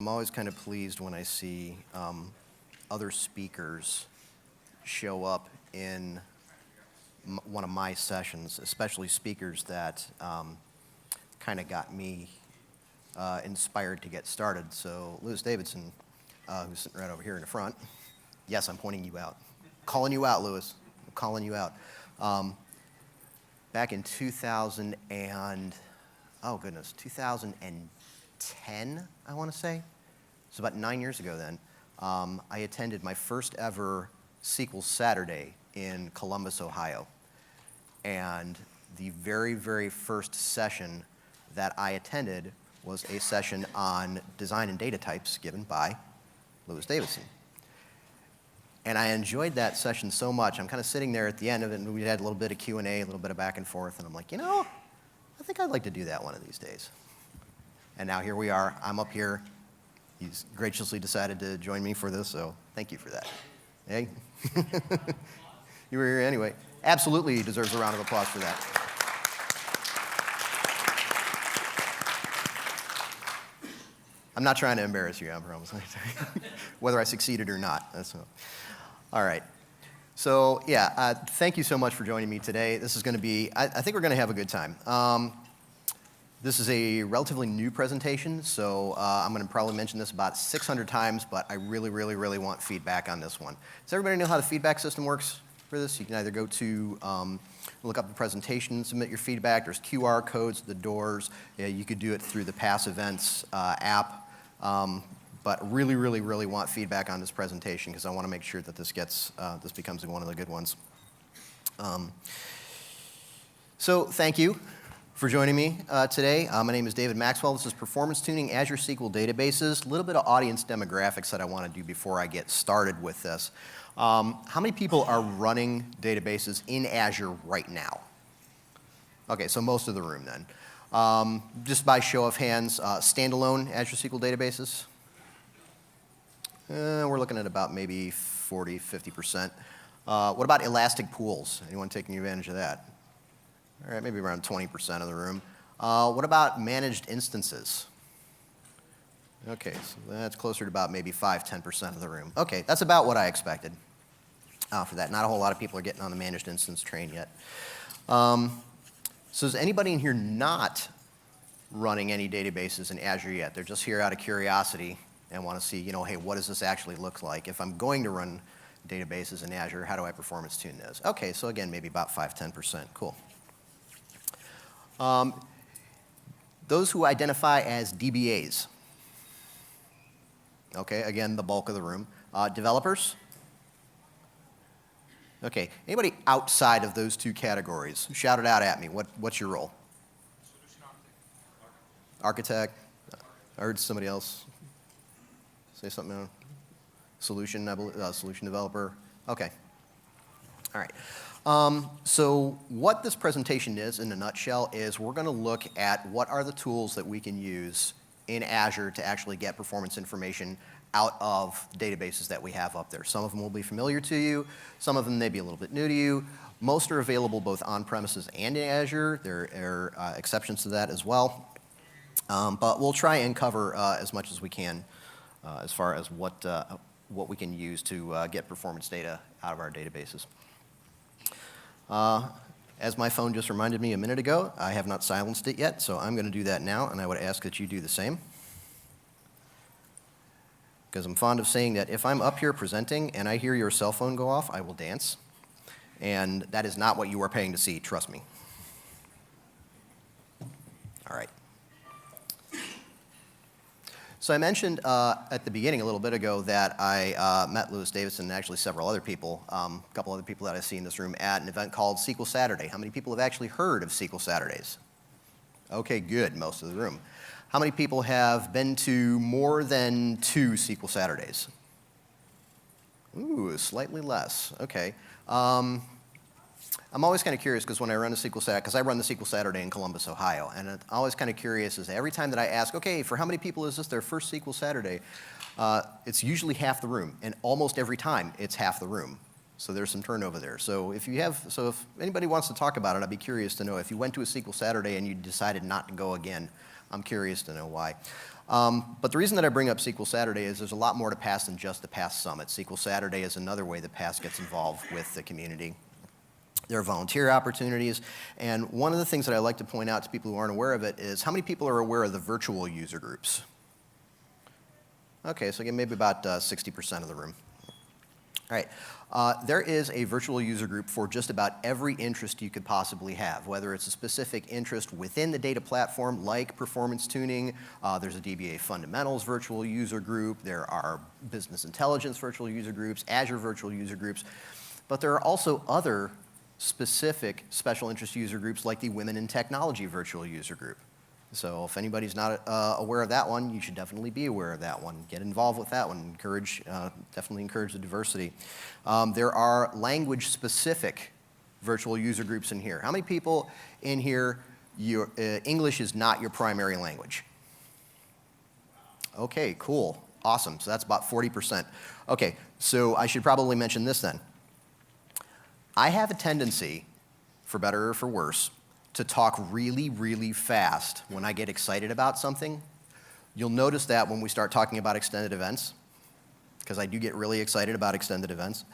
I'm always kind of pleased when I see other speakers show up in one of my sessions, especially speakers that kind of got me inspired to get started. So Lewis Davidson, who's sitting right over here in the front. Yes, I'm pointing you out. Calling you out, Lewis. I'm calling you out. Back in 2010, I want to say. So about 9 years ago then, I attended my first ever SQL Saturday in Columbus, Ohio. And the very, very first session that I attended was a session on design and data types given by Lewis Davidson. And I enjoyed that session so much. I'm kind of sitting there at the end of it, and we had a little bit of Q&A, a little bit of back and forth, and I'm like, you know, I think I'd like to do that one of these days. And now here we are. I'm up here. He's graciously decided to join me for this, so thank you for that. Hey? You were here anyway. Absolutely, he deserves a round of applause for that. I'm not trying to embarrass you, I promise. Whether I succeeded or not. All right. So, yeah, thank you so much for joining me today. This is going to be, I think we're going to have a good time. This is a relatively new presentation, so I'm going to probably mention this about 600 times, but I really, really, really want feedback on this one. Does everybody know how the feedback system works for this? You can either go to look up the presentation, submit your feedback. There's QR codes, the doors. Yeah, you could do it through the Pass Events app. But really, really, really want feedback on this presentation because I want to make sure that this becomes one of the good ones. So thank you for joining me today. My name is David Maxwell. This is Performance Tuning Azure SQL Databases. A little bit of audience demographics that I want to do before I get started with this. How many people are running databases in Azure right now? Okay, so most of the room then. Just by show of hands, standalone Azure SQL Databases? We're looking at about maybe 40, 50%. What about elastic pools? Anyone taking advantage of that? All right, maybe around 20% of the room. What about managed instances? Okay, so that's closer to about maybe 5, 10% of the room. Okay, that's about what I expected for that. Not a whole lot of people are getting on the managed instance train yet. So is anybody in here not running any databases in Azure yet? They're just here out of curiosity and want to see, you know, hey, what does this actually look like? If I'm going to run databases in Azure, how do I performance tune those? Okay, so again, maybe about 5, 10%. Cool. Those who identify as DBAs. Okay, again, the bulk of the room. Developers? Okay, anybody outside of those two categories? Shout it out at me. What's your role? Solution architect. I heard somebody else say something else. Solution, I believe, solution developer. Okay. All right. So what this presentation is, in a nutshell, is we're going to look at what are the tools that we can use in Azure to actually get performance information out of databases that we have up there. Some of them will be familiar to you. Some of them may be a little bit new to you. Most are available both on-premises and in Azure. There are exceptions to that as well. But we'll try and cover as much as we can as far as what we can use to get performance data out of our databases. As my phone just reminded me a minute ago, I have not silenced it yet, so I'm going to do that now, and I would ask that you do the same. Because I'm fond of saying that if I'm up here presenting and I hear your cell phone go off, I will dance. And that is not what you are paying to see, trust me. All right. So I mentioned at the beginning a little bit ago that I met Lewis Davidson and actually several other people, a couple other people that I see in this room at an event called SQL Saturday. How many people have actually heard of SQL Saturdays? Okay, good, most of the room. How many people have been to more than 2 SQL Saturdays? Ooh, slightly less, okay. I'm always kind of curious because when I run a SQL Saturday, because I run the SQL Saturday in Columbus, Ohio, and I'm always kind of curious is every time that I ask, okay, for how many people is this their first SQL Saturday, it's usually half the room, and almost every time it's half the room. So there's some turnover there. So if anybody wants to talk about it, I'd be curious to know if you went to a SQL Saturday and you decided not to go again, I'm curious to know why. But the reason that I bring up SQL Saturday is there's a lot more to PASS than just the PASS Summit. SQL Saturday is another way that PASS gets involved with the community. There are volunteer opportunities, and one of the things that I like to point out to people who aren't aware of it is how many people are aware of the virtual user groups? Okay, so again, maybe about 60% of the room. All right, there is a virtual user group for just about every interest you could possibly have, whether it's a specific interest within the data platform like performance tuning, there's a DBA fundamentals virtual user group, there are business intelligence virtual user groups, Azure virtual user groups, but there are also other specific special interest user groups like the Women in Technology virtual user group. So if anybody's not aware of that one, you should definitely be aware of that one. Get involved with that one. Definitely encourage the diversity. There are language-specific virtual user groups in here. How many people in here, English is not your primary language? Okay, cool, awesome. So that's about 40%. Okay, so I should probably mention this then. I have a tendency, for better or for worse, to talk really, really fast when I get excited about something. You'll notice that when we start talking about extended events, because I do get really excited about extended events.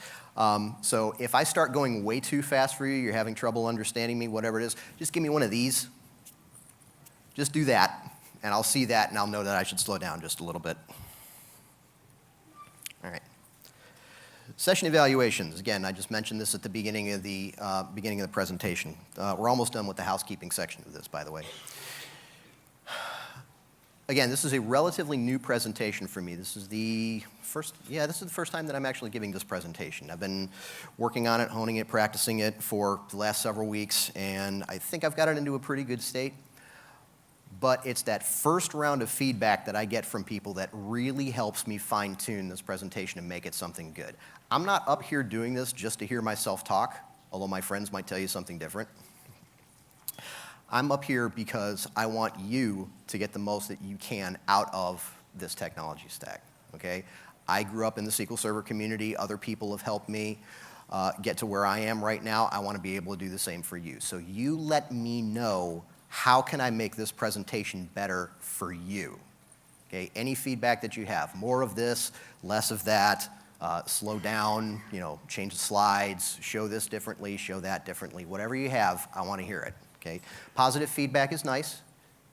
So if I start going way too fast for you, you're having trouble understanding me, whatever it is, just give me one of these. Just do that, and I'll see that, and I'll know that I should slow down just a little bit. All right. Session evaluations. Again, I just mentioned this at the beginning of the presentation. We're almost done with the housekeeping section of this, by the way. Again, this is a relatively new presentation for me. This is the first time that I'm actually giving this presentation. I've been working on it, honing it, practicing it for the last several weeks, and I think I've got it into a pretty good state. But it's that first round of feedback that I get from people that really helps me fine-tune this presentation and make it something good. I'm not up here doing this just to hear myself talk, although my friends might tell you something different. I'm up here because I want you to get the most that you can out of this technology stack, okay? I grew up in the SQL Server community. Other people have helped me get to where I am right now. I want to be able to do the same for you. So you let me know, how can I make this presentation better for you? Okay, any feedback that you have, more of this, less of that, slow down, change the slides, show this differently, show that differently, whatever you have, I want to hear it, okay? Positive feedback is nice,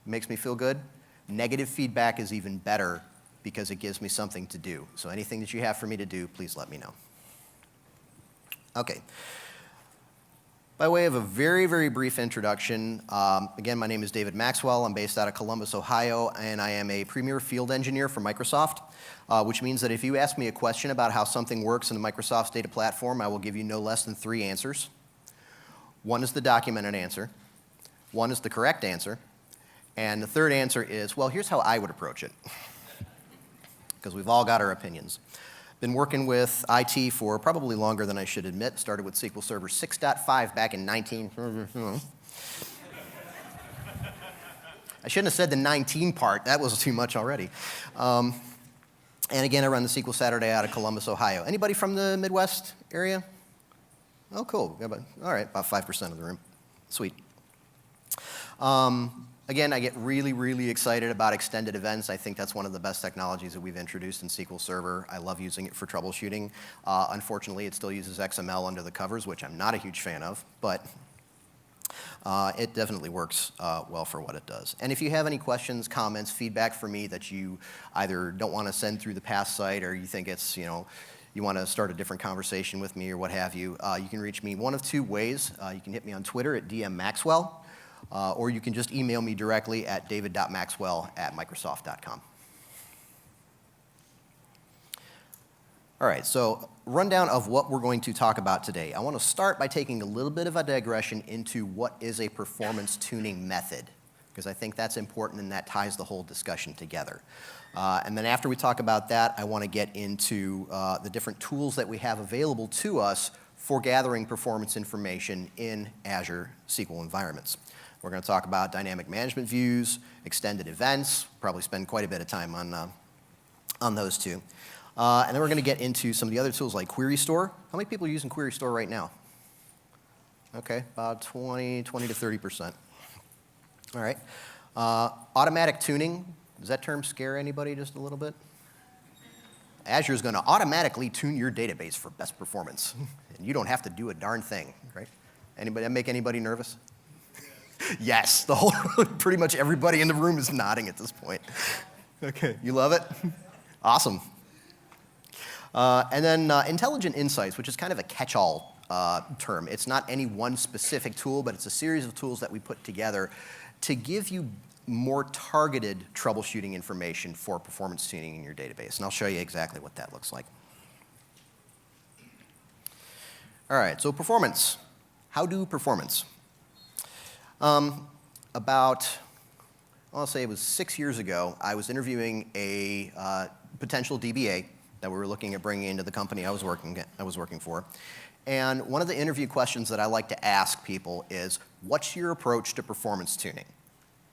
makes me feel good. Negative feedback is even better because it gives me something to do. So anything that you have for me to do, please let me know. Okay. By way of a very, very brief introduction, again, my name is David Maxwell. I'm based out of Columbus, Ohio, and I am a premier field engineer for Microsoft, which means that if you ask me a question about how something works in the Microsoft's data platform, I will give you no less than 3 answers. One is the documented answer, one is the correct answer, and the third answer is, well, here's how I would approach it, because we've all got our opinions. Been working with IT for probably longer than I should admit. Started with SQL Server 6.5 back in I shouldn't have said the 19 part. That was too much already. And again, I run the SQL Saturday out of Columbus, Ohio. Anybody from the Midwest area? Oh, cool. All right, about 5% of the room. Sweet. Again, I get really, really excited about extended events. I think that's one of the best technologies that we've introduced in SQL Server. I love using it for troubleshooting. Unfortunately, it still uses XML under the covers, which I'm not a huge fan of, but it definitely works well for what it does. And if you have any questions, comments, feedback for me that you either don't want to send through the PASS site or you think it's, you want to start a different conversation with me or what have you, you can reach me one of 2 ways. You can hit me on Twitter at DMMaxwell. Or you can just email me directly at david.maxwell@microsoft.com. All right, so rundown of what we're going to talk about today. I want to start by taking a little bit of a digression into what is a performance tuning method, because I think that's important and that ties the whole discussion together. And then after we talk about that, I want to get into the different tools that we have available to us for gathering performance information in Azure SQL environments. We're going to talk about dynamic management views, extended events, probably spend quite a bit of time on those 2. And then we're going to get into some of the other tools like Query Store. How many people are using Query Store right now? Okay, about 20 to 30%. All right. Automatic tuning, Does that term scare anybody just a little bit? Azure is going to automatically tune your database for best performance. And you don't have to do a darn thing, right? Anybody, that make anybody nervous? Yes, the whole, pretty much everybody in the room is nodding at this point. Okay, you love it? Awesome. And then intelligent insights, which is kind of a catch-all term. It's not any one specific tool, but it's a series of tools that we put together to give you more targeted troubleshooting information for performance tuning in your database. And I'll show you exactly what that looks like. All right, so performance. How do performance? I'll say it was 6 years ago, I was interviewing a potential DBA that we were looking at bringing into the company I was working for. And one of the interview questions that I like to ask people is, what's your approach to performance tuning?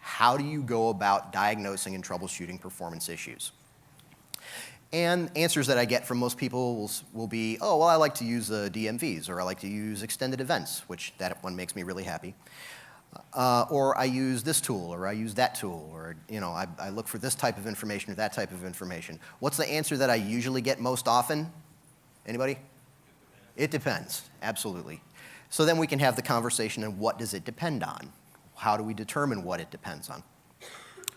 How do you go about diagnosing and troubleshooting performance issues? And answers that I get from most people will be, oh, well, I like to use DMVs, or I like to use extended events, which that one makes me really happy. Or I use this tool, or I use that tool, or I look for this type of information or that type of information. What's the answer that I usually get most often? Anybody? It depends, absolutely. So then we can have the conversation on what does it depend on? How do we determine what it depends on?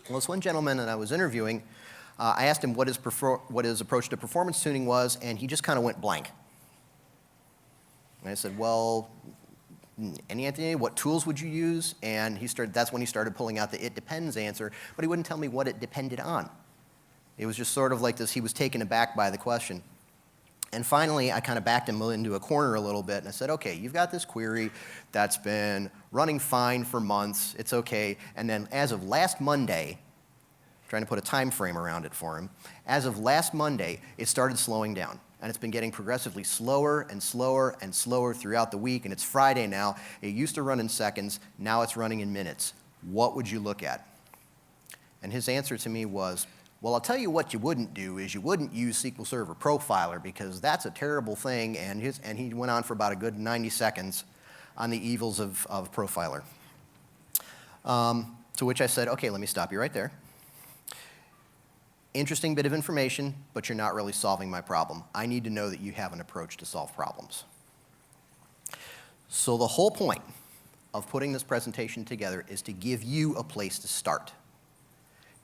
Well, this one gentleman that I was interviewing, I asked him what his approach to performance tuning was, and he just kind of went blank. And I said, well, Anthony, what tools would you use? And that's when he started pulling out the it depends answer, but he wouldn't tell me what it depended on. It was just sort of like this, he was taken aback by the question. And finally, I kind of backed him into a corner a little bit, and I said, okay, you've got this query that's been running fine for months, it's okay, and then as of last Monday, trying to put a time frame around it for him, as of last Monday, it started slowing down. And it's been getting progressively slower and slower and slower throughout the week, and it's Friday now. It used to run in seconds, now it's running in minutes. What would you look at? And his answer to me was, well, I'll tell you what you wouldn't do is you wouldn't use SQL Server Profiler because that's a terrible thing, and he went on for about a good 90 seconds on the evils of Profiler. To which I said, okay, let me stop you right there. Interesting bit of information, but you're not really solving my problem. I need to know that you have an approach to solve problems. So the whole point of putting this presentation together is to give you a place to start.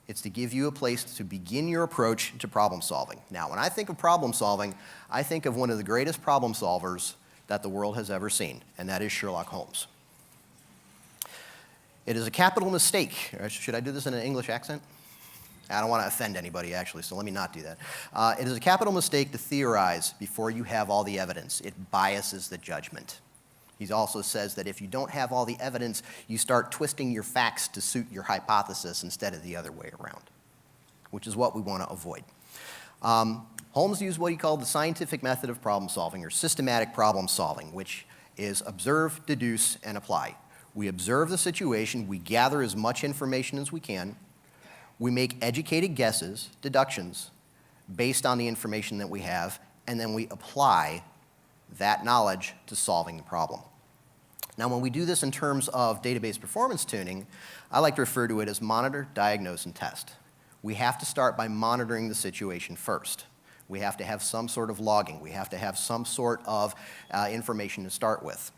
It's to give you a place to begin your approach to problem solving. Now, when I think of problem solving, I think of one of the greatest problem solvers that the world has ever seen, and that is Sherlock Holmes. It is a capital mistake. Should I do this in an English accent? I don't want to offend anybody, actually, so let me not do that. It is a capital mistake to theorize before you have all the evidence. It biases the judgment. He also says that if you don't have all the evidence, you start twisting your facts to suit your hypothesis instead of the other way around, which is what we want to avoid. Holmes used what he called the scientific method of problem solving, or systematic problem solving, which is observe, deduce, and apply. We observe the situation, we gather as much information as we can, we make educated guesses, deductions, based on the information that we have, and then we apply that knowledge to solving the problem. Now, when we do this in terms of database performance tuning, I like to refer to it as monitor, diagnose, and test. We have to start by monitoring the situation first. We have to have some sort of logging. We have to have some sort of information to start with.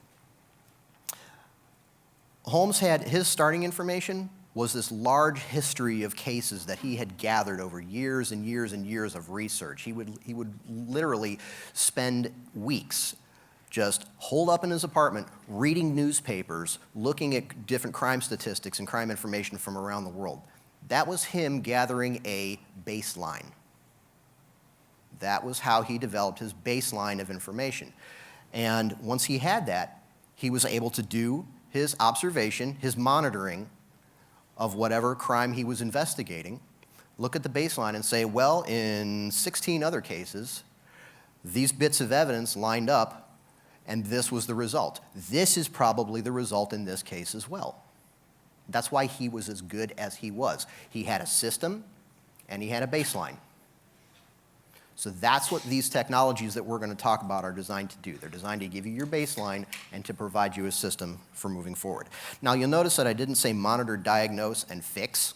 Holmes had his starting information was this large history of cases that he had gathered over years and years and years of research. He would literally spend weeks just holed up in his apartment, reading newspapers, looking at different crime statistics and crime information from around the world. That was him gathering a baseline. That was how he developed his baseline of information. And once he had that, he was able to do his observation, his monitoring of whatever crime he was investigating, look at the baseline and say, well, in 16 other cases, these bits of evidence lined up, and this was the result. This is probably the result in this case as well. That's why he was as good as he was. He had a system, and he had a baseline. So that's what these technologies that we're going to talk about are designed to do. They're designed to give you your baseline and to provide you a system for moving forward. Now, you'll notice that I didn't say monitor, diagnose, and fix.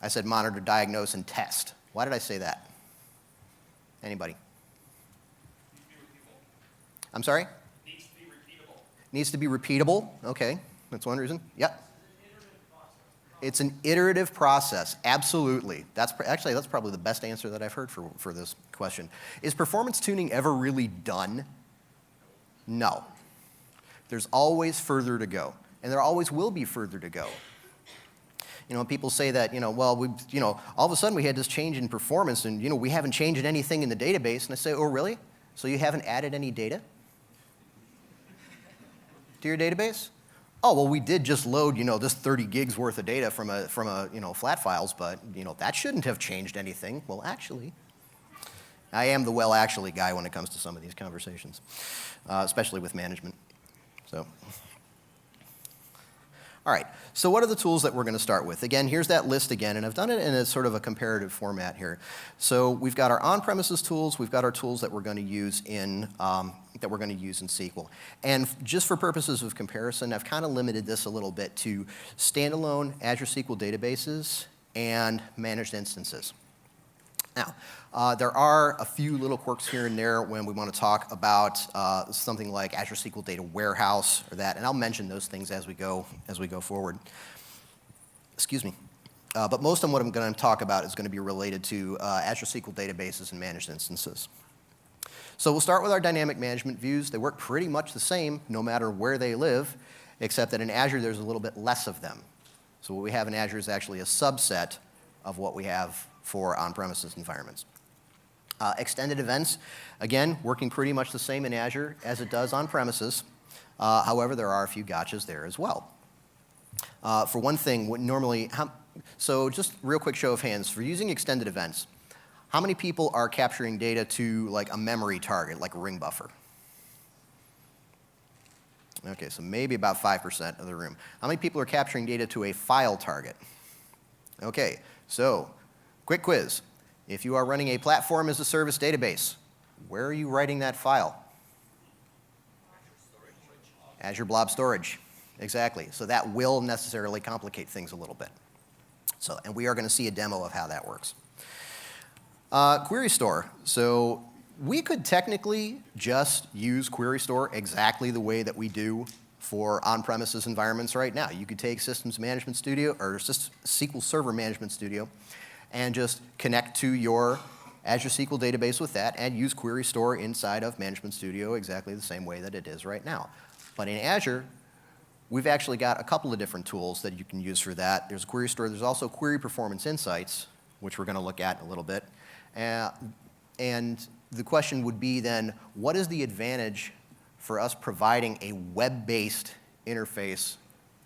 I said monitor, diagnose, and test. Why did I say that? Anybody? I'm sorry? Needs to be repeatable. Needs to be repeatable. Okay, that's one reason. Yep. It's an iterative process, absolutely. Actually, that's probably the best answer that I've heard for this question. Is performance tuning ever really done? No. There's always further to go, and there always will be further to go. You know, people say that, well, all of a sudden we had this change in performance, and, we haven't changed anything in the database. And I say, oh, really? So you haven't added any data to your database? Oh, well, we did just load, this 30 gigs worth of data from a flat files, but, that shouldn't have changed anything. Well, actually, I am the well, actually guy when it comes to some of these conversations, especially with management. So, all right, so what are the tools that we're going to start with? Again, here's that list again, and I've done it in a sort of a comparative format here. So we've got our on-premises tools, we've got our tools that we're going to use in SQL. And just for purposes of comparison, I've kind of limited this a little bit to standalone Azure SQL Databases and managed instances. Now, there are a few little quirks here and there when we want to talk about something like Azure SQL Data Warehouse or that, and I'll mention those things as we go forward. Excuse me. But most of what I'm going to talk about is going to be related to Azure SQL Databases and managed instances. So we'll start with our dynamic management views. They work pretty much the same no matter where they live, except that in Azure there's a little bit less of them. So what we have in Azure is actually a subset of what we have for on-premises environments. Extended events, again, working pretty much the same in Azure as it does on-premises. However, there are a few gotchas there as well. For one thing, so just real quick show of hands, for using extended events, how many people are capturing data to like a memory target, like a ring buffer? Okay, so maybe about 5% of the room. How many people are capturing data to a file target? Okay, so quick quiz. If you are running a platform as a service database, where are you writing that file? Azure Blob Storage, exactly. So that will necessarily complicate things a little bit. So, and we are going to see a demo of how that works. Query store. So we could technically just use Query Store exactly the way that we do for on-premises environments right now. You could take Systems Management Studio or SQL Server Management Studio and just connect to your Azure SQL Database with that and use Query Store inside of Management Studio exactly the same way that it is right now. But in Azure, we've actually got a couple of different tools that you can use for that. There's Query Store. There's also Query Performance Insights, which we're going to look at in a little bit. And the question would be then, what is the advantage for us providing a web-based interface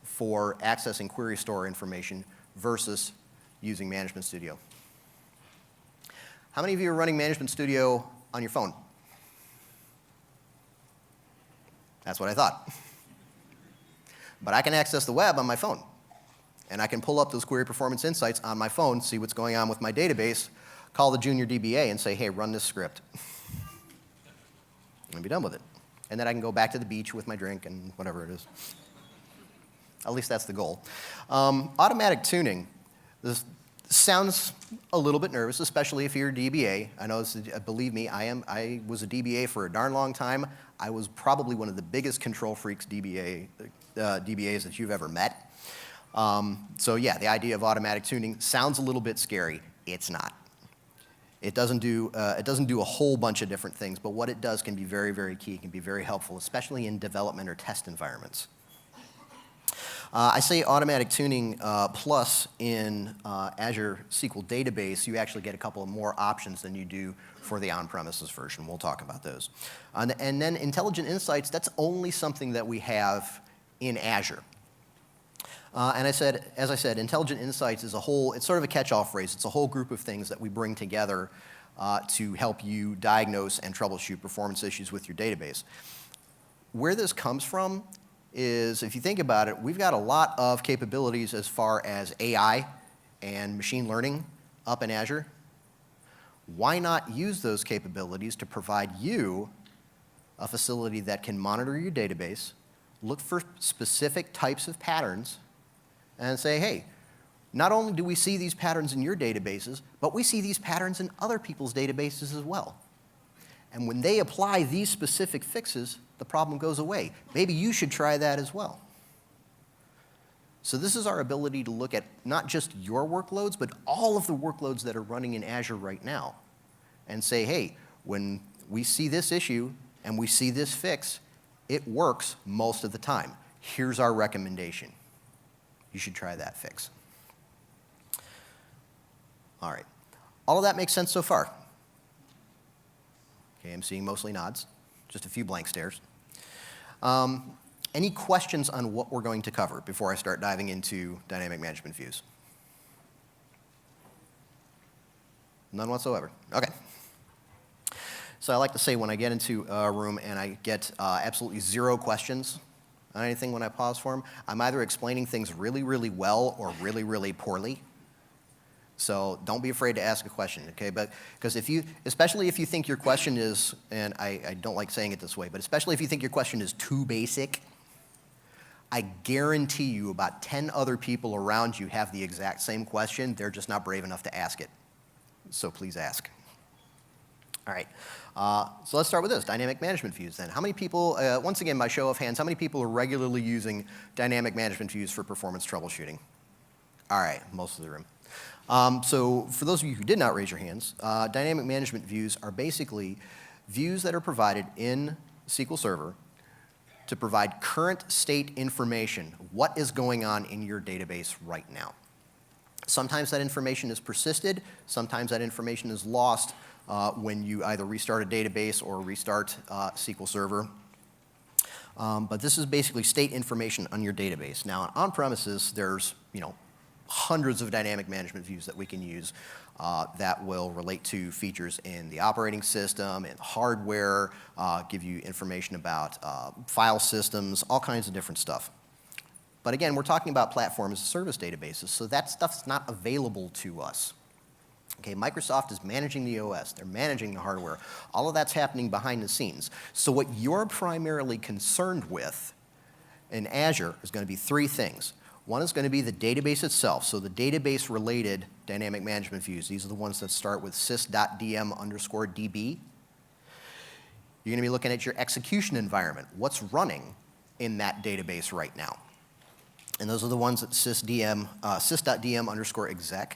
for accessing Query Store information versus using Management Studio? How many of you are running Management Studio on your phone? That's what I thought. But I can access the web on my phone. And I can pull up those Query Performance Insights on my phone, see what's going on with my database, call the junior DBA and say, hey, run this script. And be done with it. And then I can go back to the beach with my drink and whatever it is. At least that's the goal. Automatic tuning. This sounds a little bit nervous, especially if you're a DBA. I know, believe me, I was a DBA for a darn long time. I was probably one of the biggest control freaks DBAs that you've ever met. So yeah, the idea of automatic tuning sounds a little bit scary. It's not. It doesn't do a whole bunch of different things, but what it does can be very, very key. It can be very helpful, especially in development or test environments. I say automatic tuning plus in Azure SQL Database, you actually get a couple of more options than you do for the on-premises version. We'll talk about those. And then intelligent insights, that's only something that we have in Azure. And as I said, intelligent insights is it's sort of a catch-all phrase. It's a whole group of things that we bring together to help you diagnose and troubleshoot performance issues with your database. Where this comes from is, if you think about it, we've got a lot of capabilities as far as AI and machine learning up in Azure. Why not use those capabilities to provide you a facility that can monitor your database, look for specific types of patterns, and say, hey, not only do we see these patterns in your databases, but we see these patterns in other people's databases as well. And when they apply these specific fixes, the problem goes away. Maybe you should try that as well. So this is our ability to look at not just your workloads, but all of the workloads that are running in Azure right now and say, hey, when we see this issue and we see this fix, it works most of the time. Here's our recommendation. You should try that fix. All right. All of that makes sense so far. Okay, I'm seeing mostly nods, just a few blank stares. Any questions on what we're going to cover before I start diving into dynamic management views? None whatsoever. Okay. So I like to say when I get into a room and I get absolutely zero questions on anything when I pause for them, I'm either explaining things really, really well or really, really poorly. So don't be afraid to ask a question, okay? But because especially if you think your question is, and I don't like saying it this way, but especially if you think your question is too basic, I guarantee you about 10 other people around you have the exact same question. They're just not brave enough to ask it. So please ask. All right. So let's start with this, dynamic management views then. How many people, once again, by show of hands, how many people are regularly using dynamic management views for performance troubleshooting? All right, most of the room. So for those of you who did not raise your hands, dynamic management views are basically views that are provided in SQL Server to provide current state information, what is going on in your database right now. Sometimes that information is persisted, sometimes that information is lost when you either restart a database or restart SQL Server. But this is basically state information on your database. Now on premises, there's hundreds of dynamic management views that we can use that will relate to features in the operating system, in hardware, give you information about file systems, all kinds of different stuff. But again, we're talking about platform as a service databases, so that stuff's not available to us. Okay, Microsoft is managing the OS, they're managing the hardware. All of that's happening behind the scenes. So what you're primarily concerned with in Azure is going to be three things. One is going to be the database itself, so the database-related dynamic management views. These are the ones that start with sys.dm_db. You're going to be looking at your execution environment. What's running in that database right now? And those are the ones that sys.dm_exec.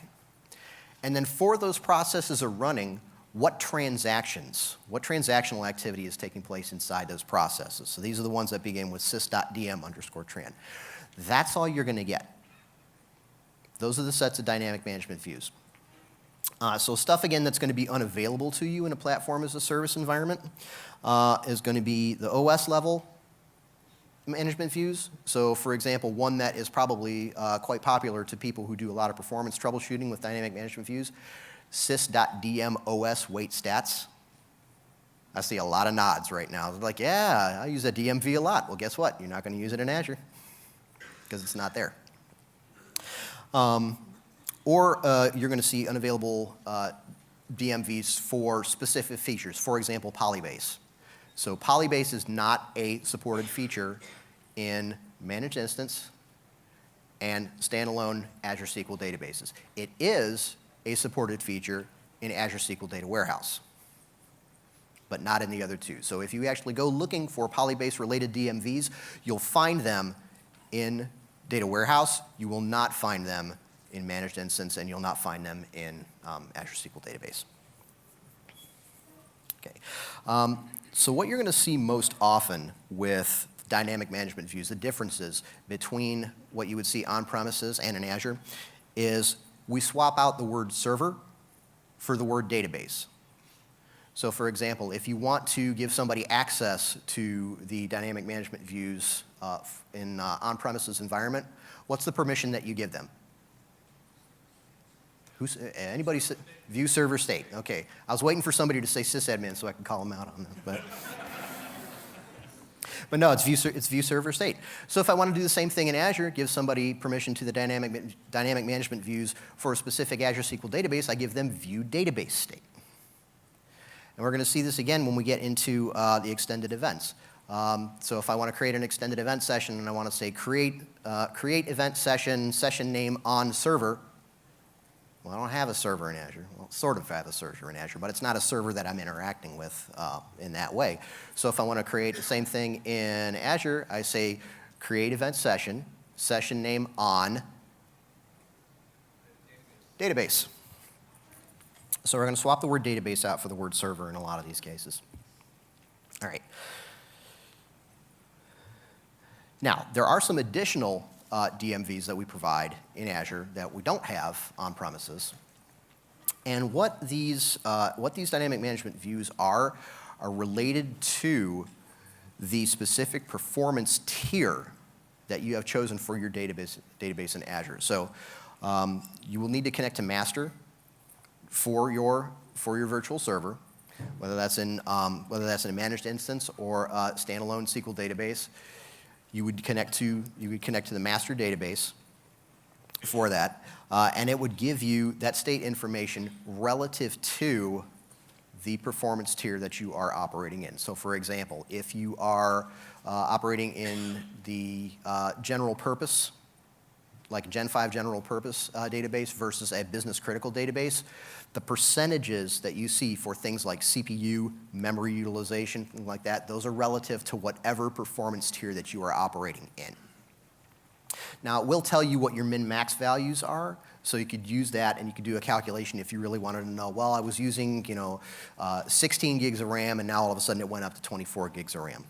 And then for those processes are running, what transactional activity is taking place inside those processes? So these are the ones that begin with sys.dm_tran. That's all you're going to get. Those are the sets of dynamic management views. So stuff, again, that's going to be unavailable to you in a platform as a service environment is going to be the OS level management views. So for example, one that is probably quite popular to people who do a lot of performance troubleshooting with dynamic management views, sys.dm_os wait stats. I see a lot of nods right now. They're like, yeah, I use that DMV a lot. Well, guess what? You're not going to use it in Azure because it's not there. Or you're going to see unavailable DMVs for specific features. For example, Polybase. So Polybase is not a supported feature in managed instance and standalone Azure SQL databases. It is a supported feature in Azure SQL Data Warehouse, but not in the other two. So if you actually go looking for Polybase-related DMVs, you'll find them in Data Warehouse. You will not find them in managed instance, and you'll not find them in Azure SQL Database. Okay. So what you're going to see most often with dynamic management views, the differences between what you would see on-premises and in Azure, is we swap out the word server for the word database. So for example, if you want to give somebody access to the dynamic management views in on-premises environment, what's the permission that you give them? Anybody? View server state. Okay. I was waiting for somebody to say sysadmin so I could call them out on that. But no, it's view server state. So if I want to do the same thing in Azure, give somebody permission to the dynamic management views for a specific Azure SQL database, I give them view database state. And we're going to see this again when we get into the extended events. So if I want to create an extended event session and I want to say create event session name on server, well, I don't have a server in Azure. Well, sort of have a server in Azure, but it's not a server that I'm interacting with in that way. So if I want to create the same thing in Azure, I say create event session name on database. So we're going to swap the word database out for the word server in a lot of these cases. All right. Now, there are some additional DMVs that we provide in Azure that we don't have on premises. And what these dynamic management views are related to the specific performance tier that you have chosen for your database in Azure. So you will need to connect to master for your virtual server, whether that's in a managed instance or a standalone SQL database. You would connect to the master database for that, and it would give you that state information relative to the performance tier that you are operating in. So for example, if you are operating in the general purpose, like Gen 5 general purpose database versus a business critical database, the percentages that you see for things like CPU, memory utilization, things like that, those are relative to whatever performance tier that you are operating in. Now, it will tell you what your min-max values are, so you could use that and you could do a calculation if you really wanted to know, well, I was using 16 gigs of RAM and now all of a sudden it went up to 24 gigs of RAM.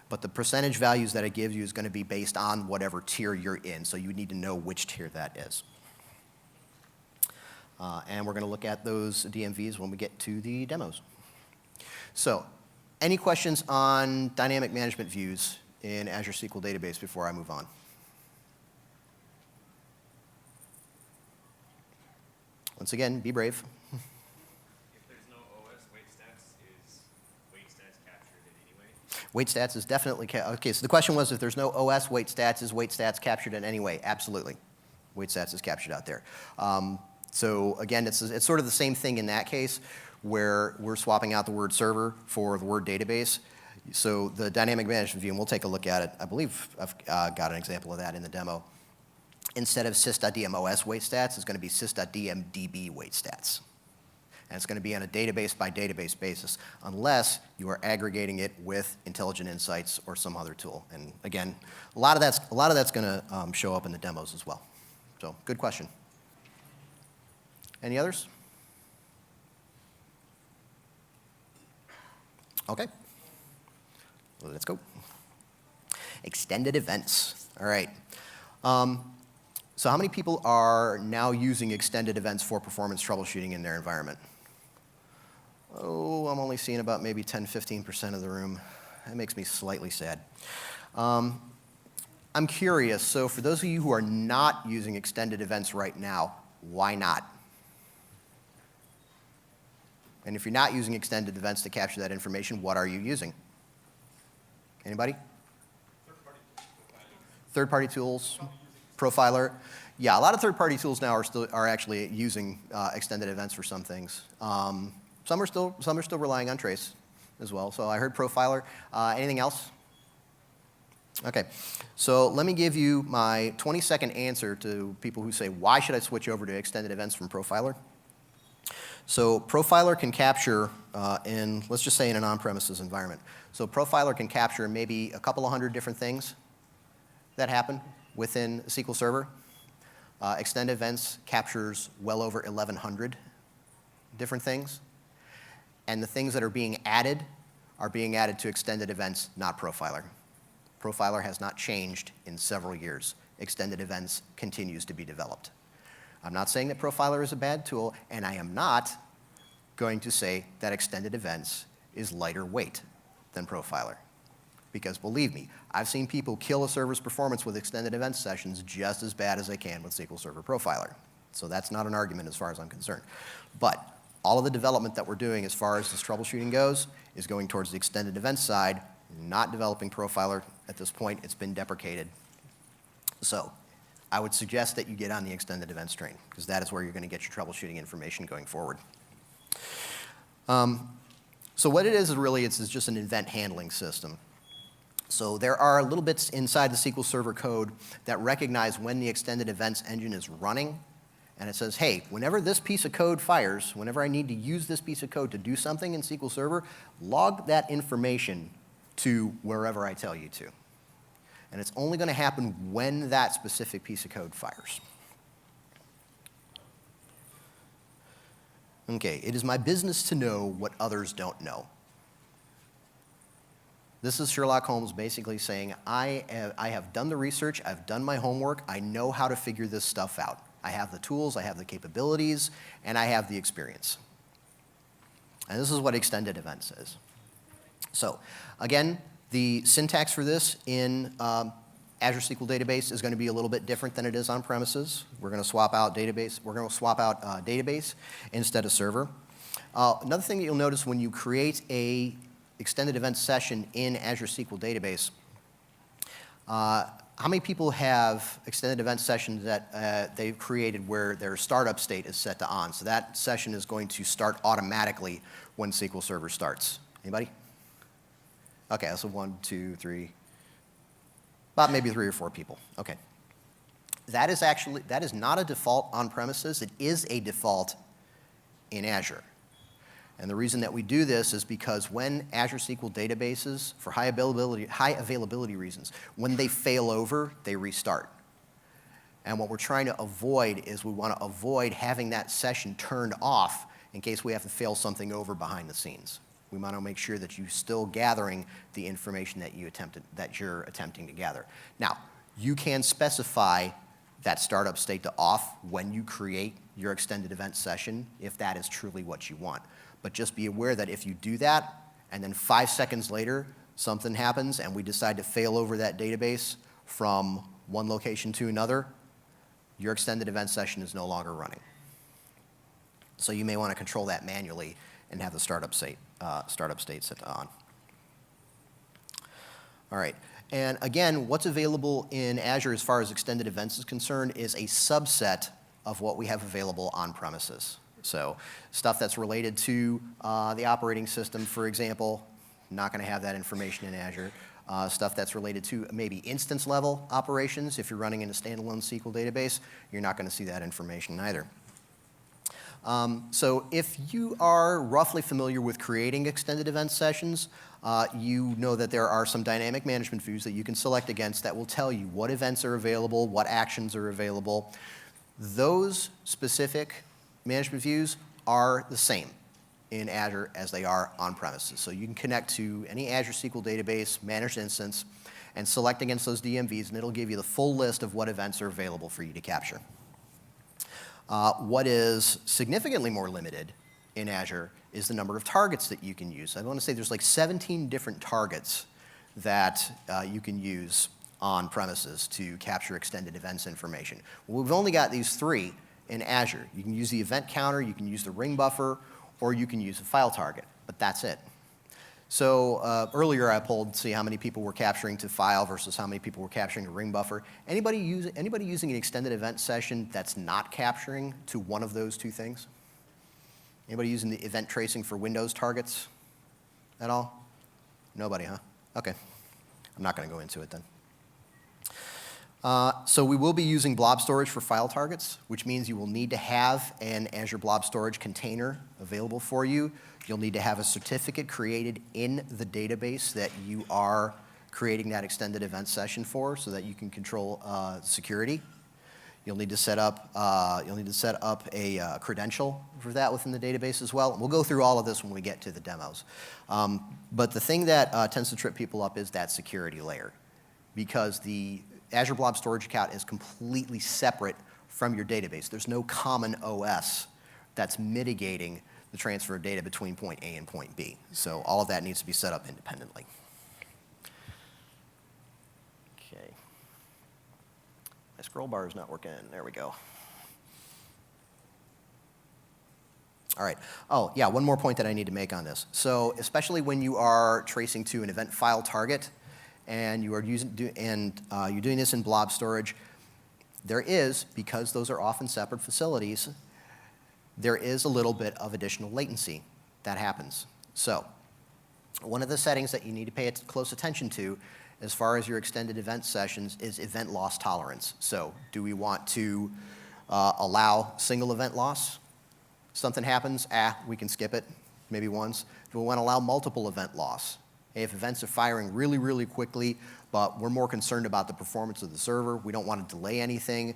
But the percentage values that it gives you is going to be based on whatever tier you're in, so you need to know which tier that is. And we're going to look at those DMVs when we get to the demos. So, any questions on dynamic management views in Azure SQL Database before I move on? Once again, be brave. If there's no OS, wait stats, is wait stats captured in any way? Wait stats is definitely, okay, so the question was if there's no OS, wait stats, is wait stats captured in any way? Absolutely. Wait stats is captured out there. So again, it's sort of the same thing in that case where we're swapping out the word server for the word database. So the dynamic management view, and we'll take a look at it. I believe I've got an example of that in the demo. Instead of sys.dmos wait stats, it's going to be sys.dmdb wait stats. And it's going to be on a database by database basis unless you are aggregating it with Intelligent Insights or some other tool. And again, a lot of that's going to show up in the demos as well. So good question. Any others? Okay. Let's go. Extended events. All right. So how many people are now using extended events for performance troubleshooting in their environment? Oh, I'm only seeing about maybe 10, 15% of the room. That makes me slightly sad. I'm curious, so for those of you who are not using extended events right now, why not? And if you're not using extended events to capture that information, what are you using? Anybody? Third-party tools, Profiler. Yeah, a lot of third-party tools now are actually using extended events for some things. Some are still relying on trace as well. So I heard Profiler. Anything else? Okay, so let me give you my 20-second answer to people who say, why should I switch over to extended events from Profiler? So Profiler can capture let's just say in an on-premises environment. So Profiler can capture maybe a couple of hundred different things that happen within a SQL Server. Extended events captures well over 1,100 different things. And the things that are being added to extended events, not Profiler. Profiler has not changed in several years. Extended events continues to be developed. I'm not saying that Profiler is a bad tool, and I am not going to say that extended events is lighter weight than Profiler. Because believe me, I've seen people kill a server's performance with extended event sessions just as bad as they can with SQL Server Profiler. So that's not an argument as far as I'm concerned. But all of the development that we're doing as far as this troubleshooting goes is going towards the extended event side, not developing Profiler at this point. It's been deprecated. So I would suggest that you get on the extended events train, because that is where you're going to get your troubleshooting information going forward. So what it is really, it's just an event handling system. So there are little bits inside the SQL Server code that recognize when the extended events engine is running, and it says, hey, whenever this piece of code fires, whenever I need to use this piece of code to do something in SQL Server, log that information to wherever I tell you to. And it's only going to happen when that specific piece of code fires. Okay, it is my business to know what others don't know. This is Sherlock Holmes basically saying, I have done the research, I've done my homework, I know how to figure this stuff out. I have the tools, I have the capabilities, and I have the experience. And this is what extended events is. So, again, the syntax for this in Azure SQL Database is going to be a little bit different than it is on premises. We're going to swap out database. We're going to swap out database instead of server. Another thing that you'll notice when you create a extended event session in Azure SQL Database, how many people have extended event sessions that they've created where their startup state is set to on? So that session is going to start automatically when SQL Server starts. Anybody? Okay, so 1, 2, 3, about maybe 3 or 4 people. Okay. That is not a default on premises. It is a default in Azure. And the reason that we do this is because when Azure SQL Databases, for high availability reasons, when they fail over, they restart. And what we're trying to avoid is we want to avoid having that session turned off in case we have to fail something over behind the scenes. We want to make sure that you're still gathering the information that you're attempting to gather. Now, you can specify that startup state to off when you create your extended event session if that is truly what you want. But just be aware that if you do that, and then 5 seconds later, something happens, and we decide to fail over that database from one location to another, your extended event session is no longer running. So you may want to control that manually and have the startup state set to on. All right. And again, what's available in Azure as far as extended events is concerned is a subset of what we have available on premises. So stuff that's related to the operating system, for example, not going to have that information in Azure. Stuff that's related to maybe instance level operations, if you're running in a standalone SQL database, you're not going to see that information either. So if you are roughly familiar with creating extended event sessions, you know that there are some dynamic management views that you can select against that will tell you what events are available, what actions are available. Those specific management views are the same in Azure as they are on premises. So you can connect to any Azure SQL Database managed instance and select against those DMVs, and it'll give you the full list of what events are available for you to capture. What is significantly more limited in Azure is the number of targets that you can use. I want to say there's like 17 different targets that you can use on premises to capture extended events information. Well, we've only got these 3 in Azure. You can use the event counter, you can use the ring buffer, or you can use a file target, but that's it. So earlier I polled to see how many people were capturing to file versus how many people were capturing a ring buffer. Anybody using an extended event session that's not capturing to one of those 2 things? Anybody using the event tracing for Windows targets at all? Nobody, huh? Okay. I'm not going to go into it then. So we will be using blob storage for file targets, which means you will need to have an Azure Blob Storage container available for you. You'll need to have a certificate created in the database that you are creating that extended event session for so that you can control security. You'll need to set up a credential for that within the database as well. We'll go through all of this when we get to the demos. But the thing that tends to trip people up is that security layer, because the Azure Blob Storage account is completely separate from your database. There's no common OS that's mitigating the transfer of data between point A and point B. So all of that needs to be set up independently. Okay. My scroll bar is not working. There we go. All right. Oh, yeah, one more point that I need to make on this. So especially when you are tracing to an event file target, and you're doing this in blob storage, there is, because those are often separate facilities, there is a little bit of additional latency that happens. So one of the settings that you need to pay close attention to as far as your extended event sessions is event loss tolerance. So do we want to allow single event loss? Something happens, we can skip it, maybe once. Do we want to allow multiple event loss? If events are firing really, really quickly, but we're more concerned about the performance of the server, we don't want to delay anything,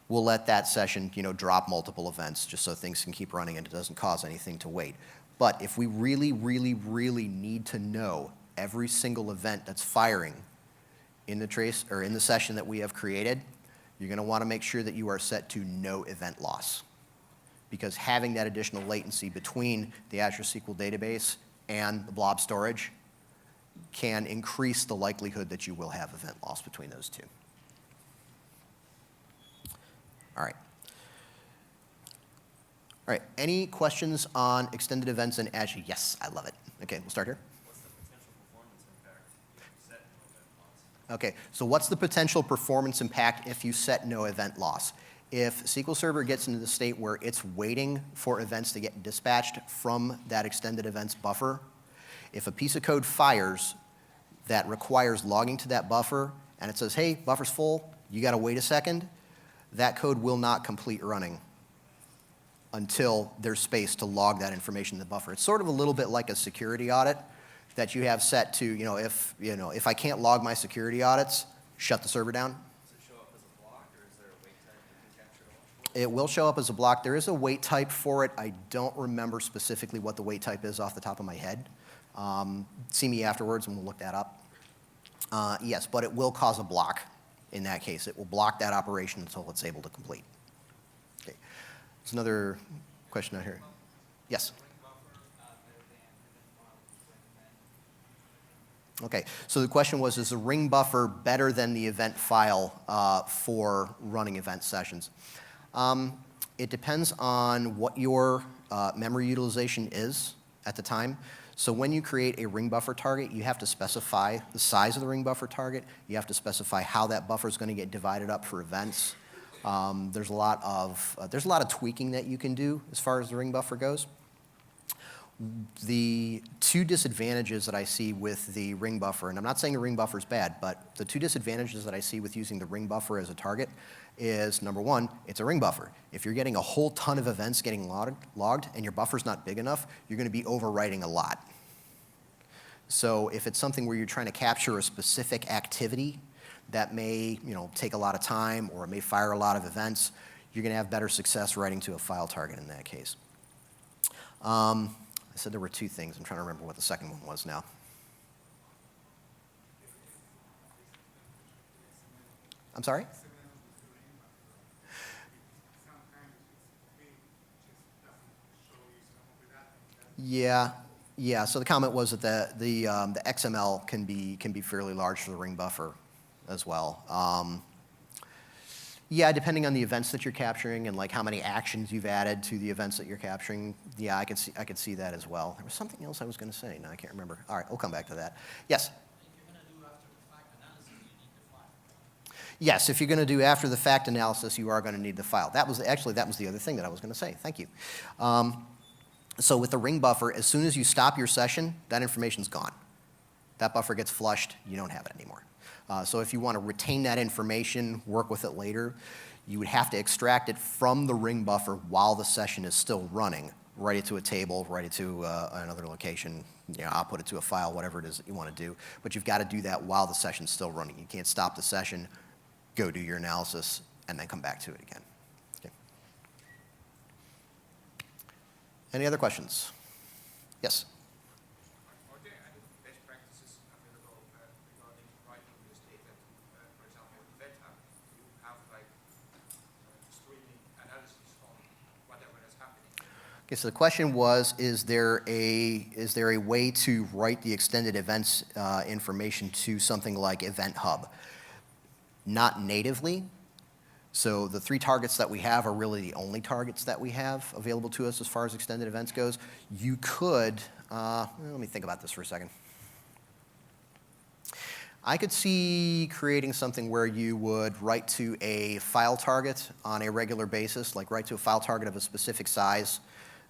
we'll let that session drop multiple events just so things can keep running and it doesn't cause anything to wait. But if we really, really, really need to know every single event that's firing in the trace or in the session that we have created, you're going to want to make sure that you are set to no event loss. Because having that additional latency between the Azure SQL Database and the Blob storage can increase the likelihood that you will have event loss between those two. All right. All right, any questions on extended events in Azure? Yes, I love it. Okay, we'll start here. What's the potential performance impact if you set no event loss? Okay, so what's the potential performance impact if you set no event loss? If SQL Server gets into the state where it's waiting for events to get dispatched from that extended events buffer, if a piece of code fires that requires logging to that buffer and it says, hey, buffer's full, you got to wait a second, that code will not complete running until there's space to log that information in the buffer. It's sort of a little bit like a security audit that you have set to, if I can't log my security audits, shut the server down. Does it show up as a block, or is there a wait type you can capture it all? It will show up as a block. There is a wait type for it. I don't remember specifically what the wait type is off the top of my head. See me afterwards and we'll look that up. Yes, but it will cause a block in that case. It will block that operation until it's able to complete. Okay. There's another question out here. Yes? Okay, so the question was, is the ring buffer better than the event file for running event sessions? It depends on what your memory utilization is at the time. So when you create a ring buffer target, you have to specify the size of the ring buffer target. You have to specify how that buffer is going to get divided up for events. There's a lot of tweaking that you can do as far as the ring buffer goes. The two disadvantages that I see with the ring buffer, and I'm not saying the ring buffer is bad, but the two disadvantages that I see with using the ring buffer as a target is, number one, it's a ring buffer. If you're getting a whole ton of events getting logged and your buffer's not big enough, you're going to be overwriting a lot. So if it's something where you're trying to capture a specific activity that may take a lot of time or it may fire a lot of events, you're going to have better success writing to a file target in that case. I said there were two things. I'm trying to remember what the second one was now. I'm sorry? Yeah. So the comment was that the XML can be fairly large for the ring buffer as well. Yeah, depending on the events that you're capturing and like how many actions you've added to the events that you're capturing. Yeah, I could see that as well. There was something else I was going to say. No, I can't remember. All right, we'll come back to that. Yes. Yes, if you're going to do after the fact analysis, you are going to need the file. That was the other thing that I was going to say. Thank you. So with the ring buffer, as soon as you stop your session, that information's gone. That buffer gets flushed. You don't have it anymore. So if you want to retain that information, work with it later, you would have to extract it from the ring buffer while the session is still running. Write it to a table, write it to another location, output it to a file, whatever it is that you want to do. But you've got to do that while the session's still running. You can't stop the session, go do your analysis, and then come back to it again. Okay. Any other questions? Yes? Are there any best practices available regarding writing this data to, for example, event hub? You have like streaming analysis on whatever is happening. Okay, so the question was, is there a way to write the extended events information to something like Event Hub? Not natively. So the three targets that we have are really the only targets that we have available to us as far as extended events goes. You could, let me think about this for a second. I could see creating something where you would write to a file target on a regular basis, like write to a file target of a specific size,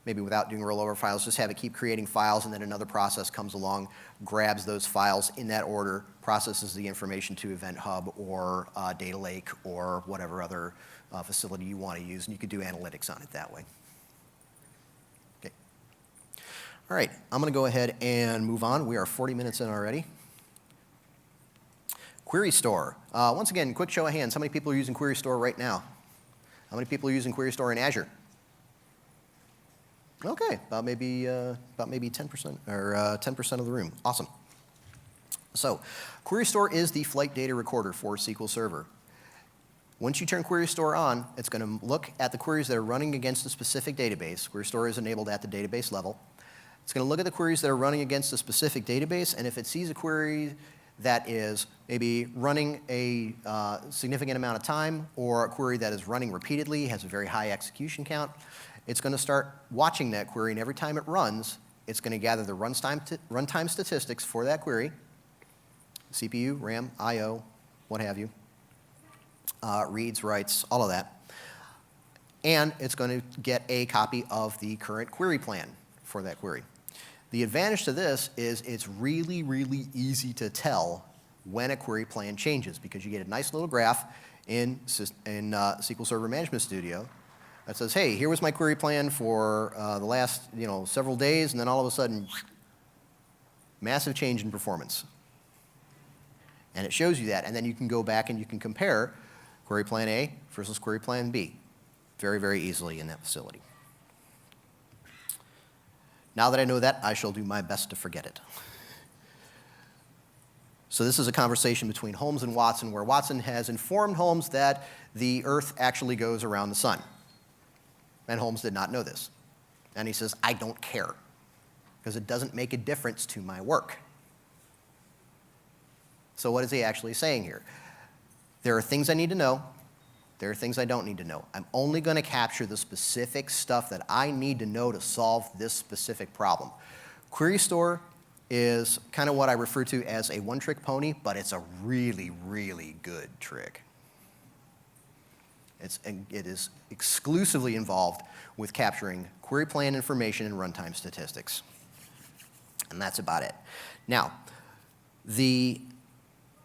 maybe without doing rollover files, just have it keep creating files, and then another process comes along, grabs those files in that order, processes the information to Event Hub or Data Lake or whatever other facility you want to use, and you could do analytics on it that way. Okay. All right, I'm going to go ahead and move on. We are 40 minutes in already. Query Store. Once again, quick show of hands. How many people are using Query Store right now? How many people are using Query Store in Azure? Okay, about maybe 10% or 10% of the room. Awesome. So, Query Store is the flight data recorder for SQL Server. Once you turn Query Store on, it's going to look at the queries that are running against a specific database. Query Store is enabled at the database level. It's going to look at the queries that are running against a specific database, and if it sees a query that is maybe running a significant amount of time, or a query that is running repeatedly, has a very high execution count, it's going to start watching that query, and every time it runs, it's going to gather the runtime statistics for that query, CPU, RAM, I/O, what have you, reads, writes, all of that, and it's going to get a copy of the current query plan for that query. The advantage to this is it's really, really easy to tell when a query plan changes, because you get a nice little graph in SQL Server Management Studio that says, hey, here was my query plan for the last several days, and then all of a sudden, massive change in performance. And it shows you that, and then you can go back and you can compare query plan A versus query plan B very, very easily in that facility. Now that I know that, I shall do my best to forget it. So this is a conversation between Holmes and Watson, where Watson has informed Holmes that the Earth actually goes around the sun. And Holmes did not know this. And he says, I don't care, because it doesn't make a difference to my work. So what is he actually saying here? There are things I need to know. There are things I don't need to know. I'm only going to capture the specific stuff that I need to know to solve this specific problem. Query Store is kind of what I refer to as a one-trick pony, but it's a really, really good trick. It is exclusively involved with capturing query plan information and runtime statistics. And that's about it. Now, the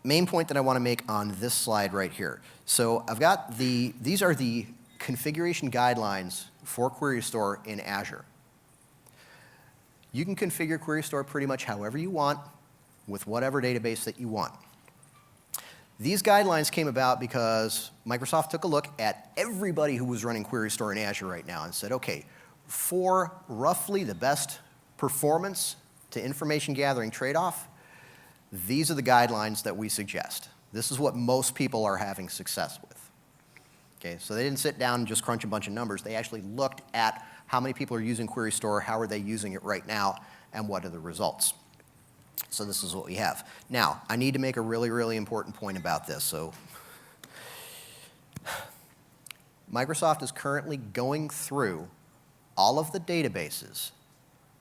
main point that I want to make on this slide right here. So I've got these are the configuration guidelines for Query Store in Azure. You can configure Query Store pretty much however you want with whatever database that you want. These guidelines came about because Microsoft took a look at everybody who was running Query Store in Azure right now and said, okay, for roughly the best performance to information gathering trade-off, these are the guidelines that we suggest. This is what most people are having success with. Okay, so they didn't sit down and just crunch a bunch of numbers. They actually looked at how many people are using Query Store, how are they using it right now, and what are the results. So this is what we have. Now, I need to make a really, really important point about this. So Microsoft is currently going through all of the databases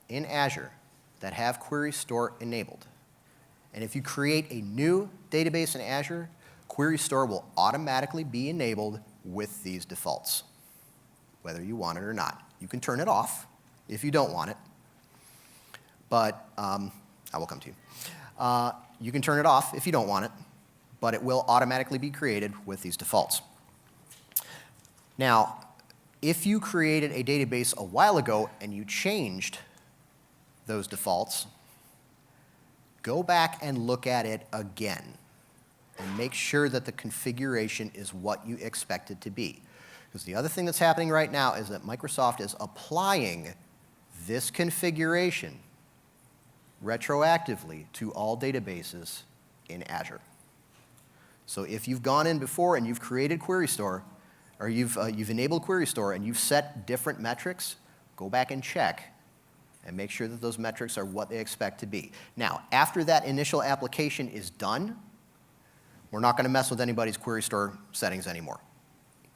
in Azure that have Query Store enabled. And if you create a new database in Azure, Query Store will automatically be enabled with these defaults, whether you want it or not. You can turn it off if you don't want it, but I will come to you. You can turn it off if you don't want it, but it will automatically be created with these defaults. Now, if you created a database a while ago and you changed those defaults, go back and look at it again and make sure that the configuration is what you expect it to be. Because the other thing that's happening right now is that Microsoft is applying this configuration retroactively to all databases in Azure. So if you've gone in before and you've created Query Store, or you've enabled Query Store and you've set different metrics, go back and check and make sure that those metrics are what they expect to be. Now, after that initial application is done, we're not going to mess with anybody's Query Store settings anymore.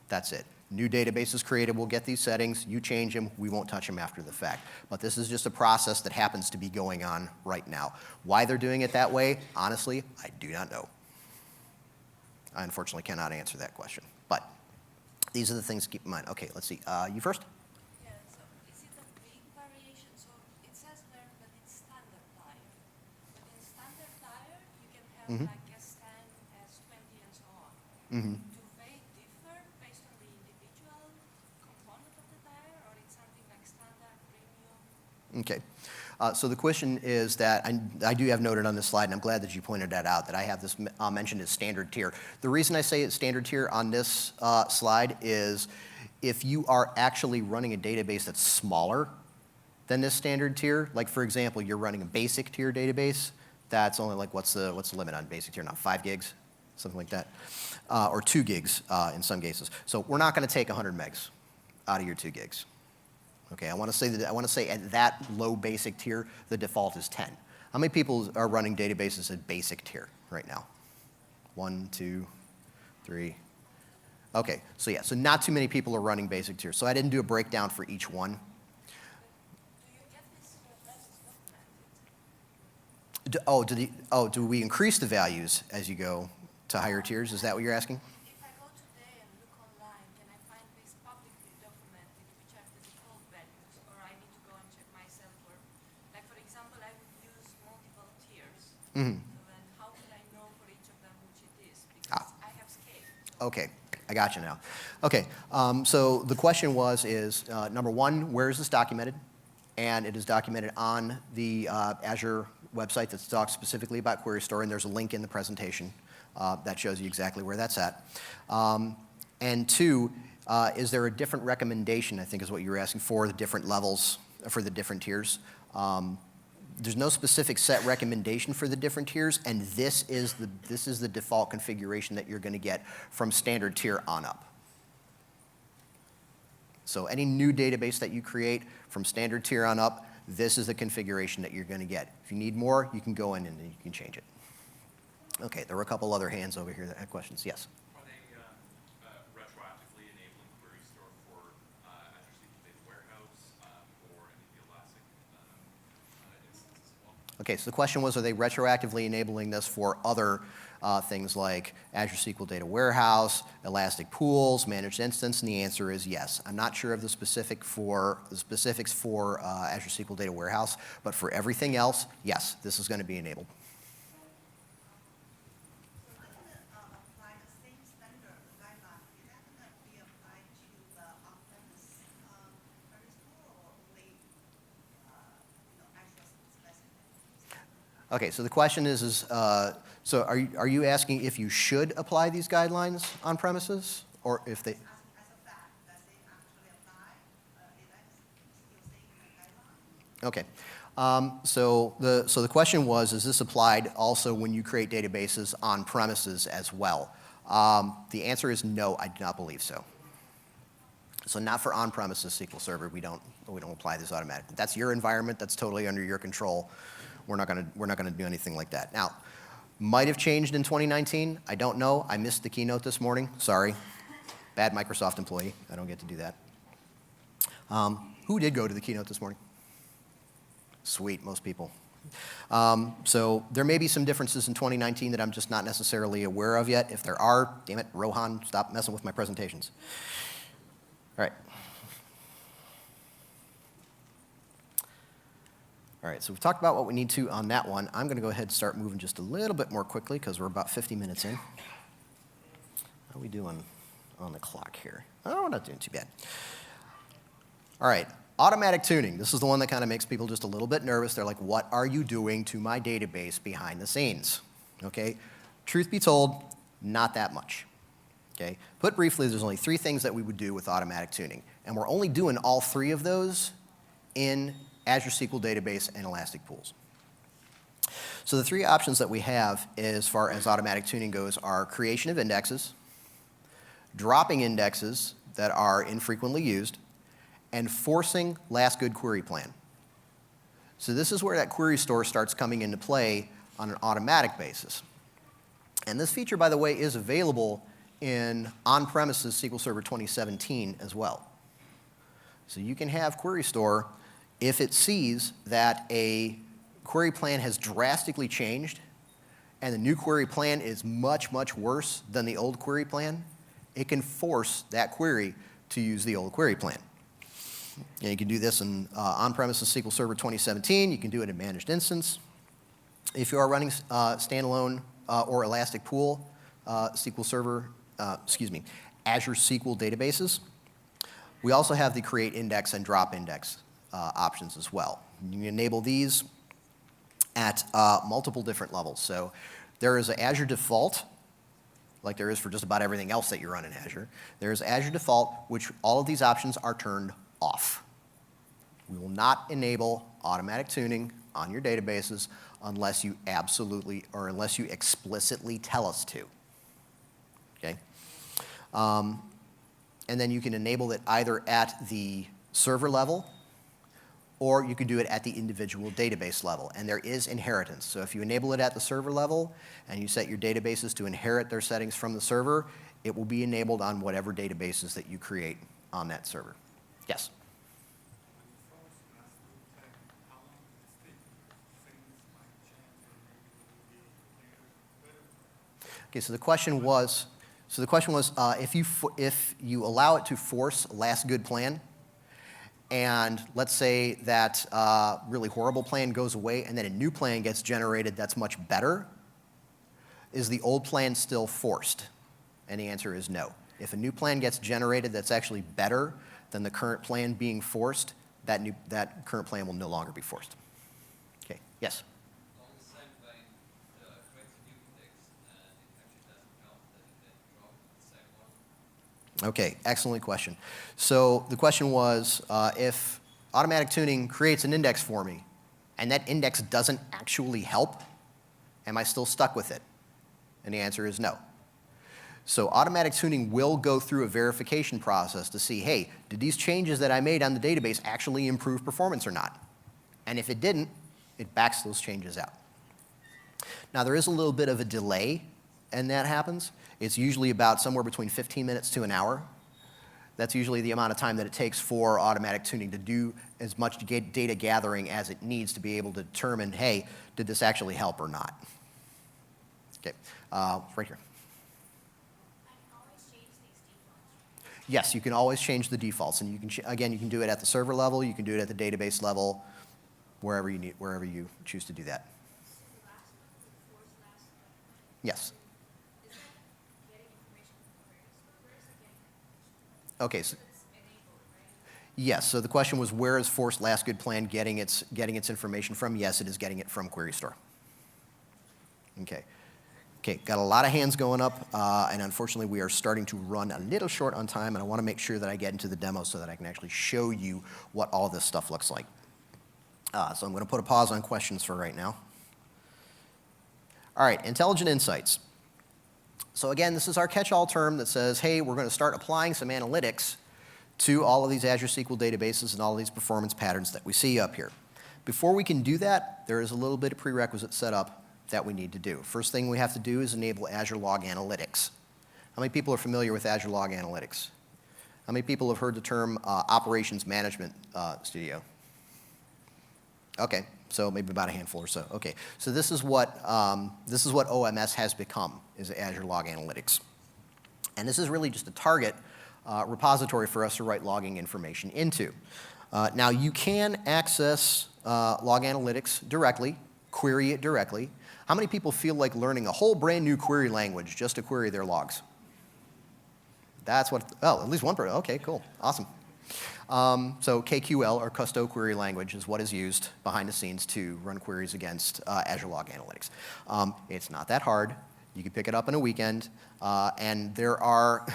That's it. New database is created, we'll get these settings, you change them, we won't touch them after the fact. But this is just a process that happens to be going on right now. Why they're doing it that way, honestly, I do not know. I unfortunately cannot answer that question. But these are the things to keep in mind. Okay, let's see. You first? Yeah, so is it a big like S10, S20, and so on. Mhm. Do they differ based on the individual component of the tier, or it's something like standard, premium? Okay. So the question is that, I do have noted on this slide, and I'm glad that you pointed that out, that I have this mentioned as standard tier. The reason I say it's standard tier on this slide is if you are actually running a database that's smaller than this standard tier, like for example, you're running a basic tier database, that's only like, what's the limit on basic tier now? 5 gigs? Something like that. Or 2 gigs in some cases. So we're not going to take 100 megs out of your 2 gigs. Okay, I want to say at that low basic tier, the default is 10. How many people are running databases at basic tier right now? 1, 2, 3. Okay, so yeah, so not too many people are running basic tier. So I didn't do a breakdown for each one. Do you get this documented? Do we increase the values as you go to higher tiers? Is that what you're asking? If I go today and look online, can I find this publicly documented, which are the default values, or I need to go and check myself? Or, like for example, I would use multiple tiers. Mhm. So then how could I know for each of them which it is? Because I have scale. Okay, I got you now. Okay, so the question is number one, where is this documented? And it is documented on the Azure website that talks specifically about Query Store, and there's a link in the presentation that shows you exactly where that's at. And two, is there a different recommendation, I think is what you were asking, for the different levels, for the different tiers? There's no specific set recommendation for the different tiers, and this is the default configuration that you're going to get from standard tier on up. So any new database that you create from standard tier on up, this is the configuration that you're going to get. If you need more, you can go in and you can change it. Okay, there were a couple other hands over here that had questions. Yes? Are they retroactively enabling Query Store for Azure SQL Data Warehouse or any of the Elastic instances as well? Okay, so the question was, are they retroactively enabling this for other things like Azure SQL Data Warehouse, Elastic Pools, Managed Instance? And the answer is yes. I'm not sure of the specifics for Azure SQL Data Warehouse, but for everything else, yes, this is going to be enabled. Apply the same standard guideline. Is that going to be applied to the on-premise Query Store or only Azure specific? Okay, so the question is so are you asking if you should apply these guidelines on premises, or if they? As a fact, does it actually apply? Is that still staying in the guideline? Okay. So the question was, is this applied also when you create databases on premises as well? The answer is no, I do not believe so. So not for on-premises SQL Server, we don't apply this automatically. That's your environment, that's totally under your control. We're not gonna do anything like that. Now, might have changed in 2019, I don't know. I missed the keynote this morning, sorry. Bad Microsoft employee, I don't get to do that. Who did go to the keynote this morning? Sweet, most people. So there may be some differences in 2019 that I'm just not necessarily aware of yet. If there are, damn it, Rohan, stop messing with my presentations. All right. All right, so we've talked about what we need to on that one. I'm going to go ahead and start moving just a little bit more quickly because we're about 50 minutes in. How are we doing on the clock here? Oh, we're not doing too bad. All right. Automatic tuning. This is the one that kind of makes people just a little bit nervous. They're like, what are you doing to my database behind the scenes? Okay? Truth be told, not that much. Okay? Put briefly, there's only 3 things that we would do with automatic tuning. And we're only doing all 3 of those in Azure SQL Database and Elastic Pools. So the 3 options that we have as far as automatic tuning goes are creation of indexes, dropping indexes that are infrequently used, and forcing last good query plan. So this is where that Query Store starts coming into play on an automatic basis. And this feature, by the way, is available in on-premises SQL Server 2017 as well. So you can have Query Store if it sees that a query plan has drastically changed and the new query plan is much, much worse than the old query plan, it can force that query to use the old query plan. And you can do this in on-premises SQL Server 2017. You can do it in Managed Instance. If you are running standalone or Elastic Pool SQL Server, Azure SQL Databases. We also have the create index and drop index options as well. You can enable these at multiple different levels. So there is an Azure Default, like there is for just about everything else that you run in Azure. There's Azure Default, which all of these options are turned off. We will not enable automatic tuning on your databases unless you absolutely or unless you explicitly tell us to. Okay? And then you can enable it either at the server level or you can do it at the individual database level. And there is inheritance. So if you enable it at the server level and you set your databases to inherit their settings from the server, it will be enabled on whatever databases that you create on that server. Yes? Okay, so the question was, if you allow it to force last good plan, and let's say that really horrible plan goes away and then a new plan gets generated that's much better, is the old plan still forced? And the answer is no. If a new plan gets generated that's actually better than the current plan being forced, that current plan will no longer be forced. Okay, yes? Along the same vein, creates a new index, and it actually doesn't help that it then dropped the same one. Okay, excellent question. So the question was, if automatic tuning creates an index for me, and that index doesn't actually help, am I still stuck with it? And the answer is no. So automatic tuning will go through a verification process to see, hey, did these changes that I made on the database actually improve performance or not? And if it didn't, it backs those changes out. Now, there is a little bit of a delay, and that happens. It's usually about somewhere between 15 minutes to an hour. That's usually the amount of time that it takes for automatic tuning to do as much data gathering as it needs to be able to determine, hey, did this actually help or not? Okay, right here. Yes, you can always change the defaults, and you can again you can do it at the server level, you can do it at the database level, wherever you choose to do that. Yes. Okay. So, yes. So the question was, where is forced last good plan getting its information from? Yes, it is getting it from Query Store. Okay. Okay, got a lot of hands going up, and unfortunately we are starting to run a little short on time, and I want to make sure that I get into the demo so that I can actually show you what all this stuff looks like. So I'm going to put a pause on questions for right now. All right, intelligent insights. So again, this is our catch-all term that says, hey, we're going to start applying some analytics to all of these Azure SQL databases and all of these performance patterns that we see up here. Before we can do that, there is a little bit of prerequisite set up that we need to do. First thing we have to do is enable Azure Log Analytics. How many people are familiar with Azure Log Analytics? How many people have heard the term Operations Management Studio? Okay, so maybe about a handful or so. Okay, so this is what OMS has become, is Azure Log Analytics. And this is really just a target repository for us to write logging information into. Now you can access Log Analytics directly, query it directly. How many people feel like learning a whole brand new query language just to query their logs? That's what, oh, at least one person. Okay, cool, awesome. So KQL, or Custo Query Language, is what is used behind the scenes to run queries against Azure Log Analytics. It's not that hard. You can pick it up in a weekend, and there are,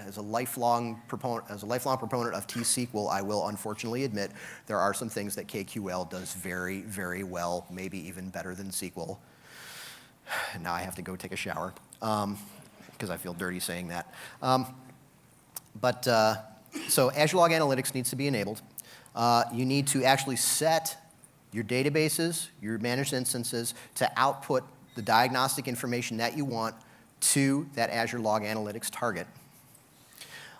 as a lifelong proponent of T-SQL, I will unfortunately admit there are some things that KQL does very, very well, maybe even better than SQL. Now I have to go take a shower because I feel dirty saying that. So Azure Log Analytics needs to be enabled. You need to actually set your databases, your managed instances, to output the diagnostic information that you want to that Azure Log Analytics target.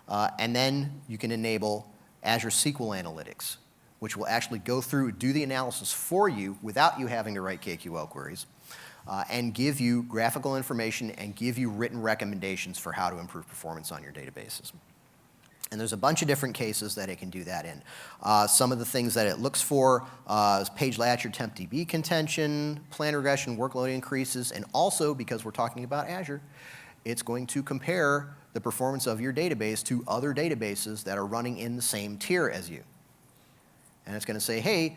And then you can enable Azure SQL Analytics, which will actually go through, do the analysis for you without you having to write KQL queries, and give you graphical information and give you written recommendations for how to improve performance on your databases. And there's a bunch of different cases that it can do that in. Some of the things that it looks for is page latch or temp DB contention, plan regression, workload increases, and also, because we're talking about Azure, it's going to compare the performance of your database to other databases that are running in the same tier as you. And it's going to say, hey,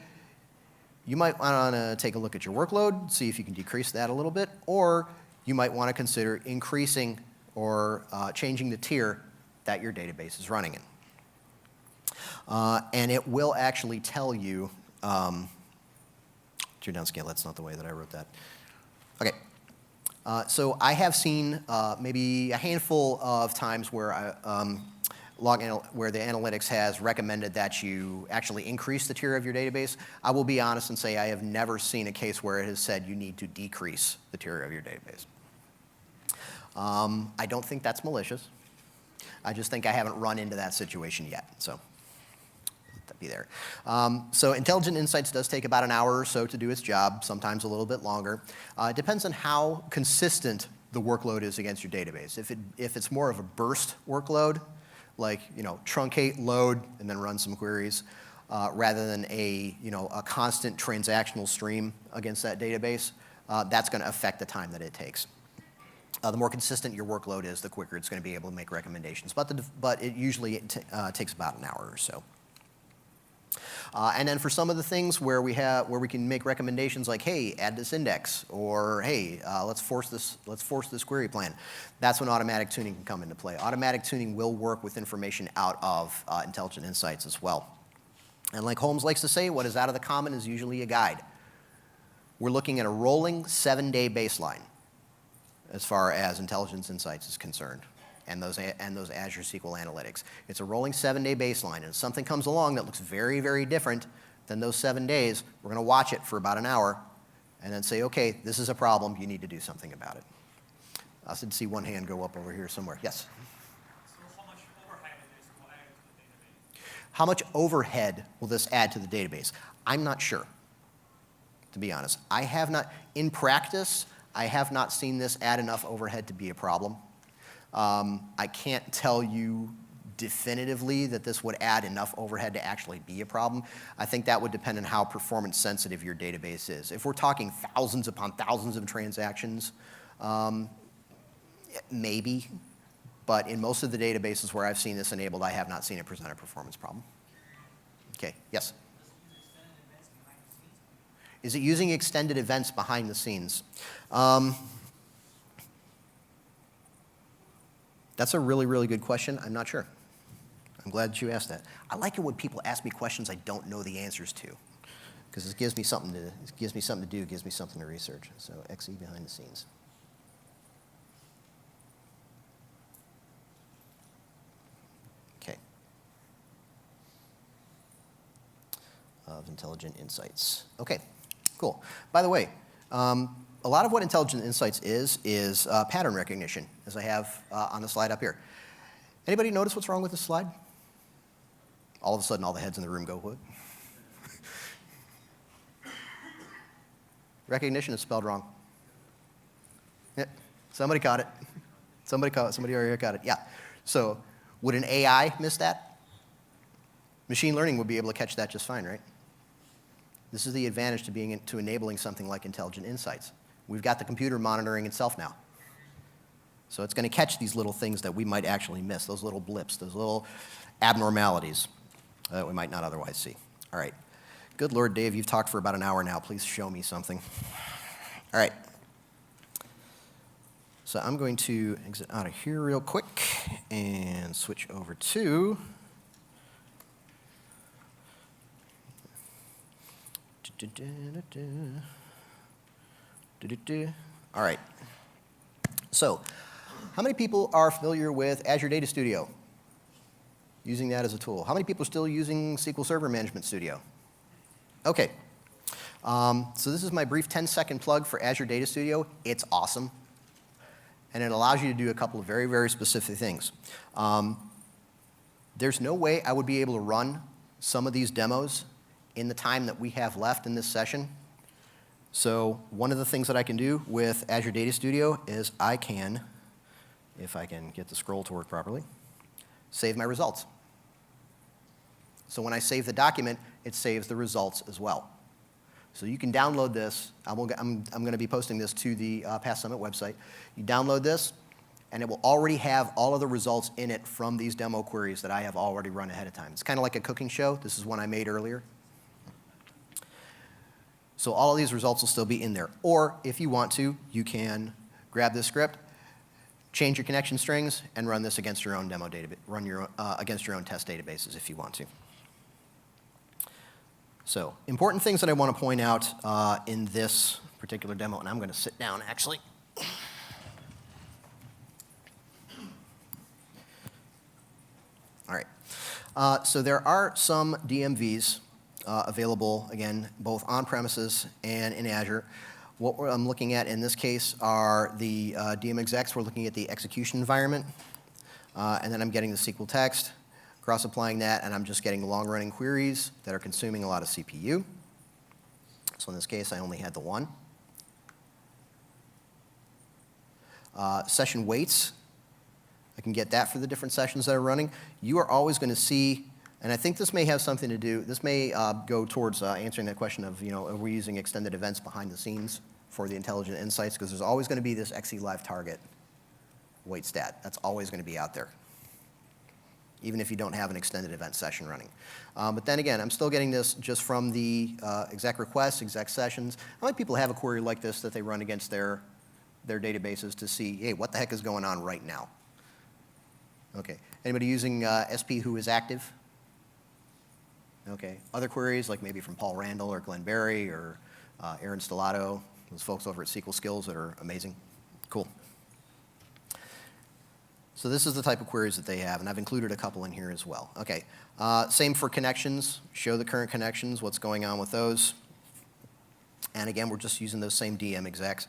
you might want to take a look at your workload, see if you can decrease that a little bit, or you might want to consider increasing or changing the tier that your database is running in. And it will actually tell you, tier downscale, that's not the way that I wrote that. Okay. So I have seen maybe a handful of times where where the analytics has recommended that you actually increase the tier of your database. I will be honest and say I have never seen a case where it has said you need to decrease the tier of your database. I don't think that's malicious. I just think I haven't run into that situation yet, so let that be there. So Intelligent Insights does take about an hour or so to do its job, sometimes a little bit longer. It depends on how consistent the workload is against your database. If it's more of a burst workload, like truncate, load, and then run some queries, rather than a constant transactional stream against that database, that's going to affect the time that it takes. The more consistent your workload is, the quicker it's going to be able to make recommendations. But it usually takes about an hour or so. And then for some of the things where we can make recommendations like, hey, add this index, or hey, let's force this query plan. That's when automatic tuning can come into play. Automatic tuning will work with information out of Intelligent Insights as well. And like Holmes likes to say, what is out of the common is usually a guide. We're looking at a rolling 7-day baseline as far as Intelligent Insights is concerned, and those Azure SQL Analytics. It's a rolling 7-day baseline, and if something comes along that looks very, very different than those 7 days, we're going to watch it for about an hour and then say, okay, this is a problem, you need to do something about it. I did see one hand go up over here somewhere. Yes? So how much overhead this will add to the database? How much overhead will this add to the database? I'm not sure, to be honest. I have not, in practice, I have not seen this add enough overhead to be a problem. I can't tell you definitively that this would add enough overhead to actually be a problem. I think that would depend on how performance sensitive your database is. If we're talking thousands upon thousands of transactions, maybe. But in most of the databases where I've seen this enabled, I have not seen it present a performance problem. Okay, yes? Is it using extended events behind the scenes? That's a really, really good question. I'm not sure. I'm glad that you asked that. I like it when people ask me questions I don't know the answers to, because it gives me something to do, it gives me something to research. So XE behind the scenes. Okay. Of Intelligent Insights. Okay. Cool. By the way, a lot of what Intelligent Insights is pattern recognition, as I have on the slide up here. Anybody notice what's wrong with this slide? All of a sudden, all the heads in the room go, what? Recognition is spelled wrong. Yeah, somebody caught it. Somebody already got it. Yeah. So would an AI miss that? Machine learning would be able to catch that just fine, right? This is the advantage to enabling something like Intelligent Insights. We've got the computer monitoring itself now. So it's going to catch these little things that we might actually miss, those little blips, those little abnormalities that we might not otherwise see. All right. Good Lord, Dave, you've talked for about an hour now. Please show me something. All right. So I'm going to exit out of here real quick and switch over to all right. So, how many people are familiar with Azure Data Studio? Using that as a tool. How many people are still using SQL Server Management Studio? Okay. So this is my brief 10-second plug for Azure Data Studio. It's awesome. And it allows you to do a couple of very, very specific things. There's no way I would be able to run some of these demos in the time that we have left in this session. So one of the things that I can do with Azure Data Studio is I can, if I can get the scroll to work properly, save my results. So when I save the document, it saves the results as well. So you can download this. I'm going to be posting this to the Past Summit website. You download this, and it will already have all of the results in it from these demo queries that I have already run ahead of time. It's kind of like a cooking show. This is one I made earlier. So all of these results will still be in there. Or if you want to, you can grab this script, change your connection strings, and run this against your own demo database, against your own test databases if you want to. So important things that I want to point out in this particular demo, and I'm going to sit down actually. All right. So there are some DMVs available, again, both on-premises and in Azure. What I'm looking at in this case are the DM execs. We're looking at the execution environment, and then I'm getting the SQL text, cross-applying that, and I'm just getting long-running queries that are consuming a lot of CPU. So in this case, I only had the one. Session weights, I can get that for the different sessions that are running. You are always going to see, and I think this may have something to do, this may go towards answering that question of, are we using extended events behind the scenes for the intelligent insights? Because there's always going to be this XE live target weight stat. That's always going to be out there, even if you don't have an extended event session running. But then again, I'm still getting this just from the exec requests, exec sessions. How many people have a query like this that they run against their databases to see, hey, what the heck is going on right now? Okay. Anybody using SP who is active? Okay. Other queries, like maybe from Paul Randall or Glenn Berry or Aaron Stellato, those folks over at SQL Skills that are amazing. Cool. So this is the type of queries that they have, and I've included a couple in here as well. Okay, same for connections. Show the current connections, what's going on with those. And again, we're just using those same DM execs.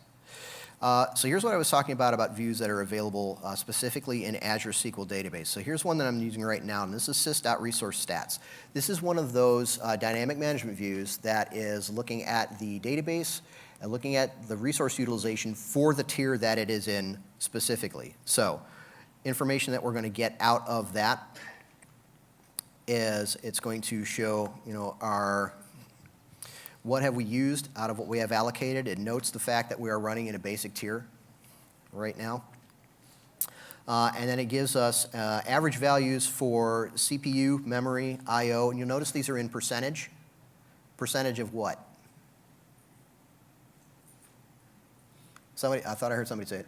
So here's what I was talking about views that are available specifically in Azure SQL Database. So here's one that I'm using right now, and this is sys.resource stats. This is one of those dynamic management views that is looking at the database and looking at the resource utilization for the tier that it is in specifically. So information that we're going to get out of that is it's going to show, what have we used out of what we have allocated. It notes the fact that we are running in a basic tier right now. And then it gives us average values for CPU, memory, I/O, and you'll notice these are in percentage. Percentage of what? I thought I heard somebody say it.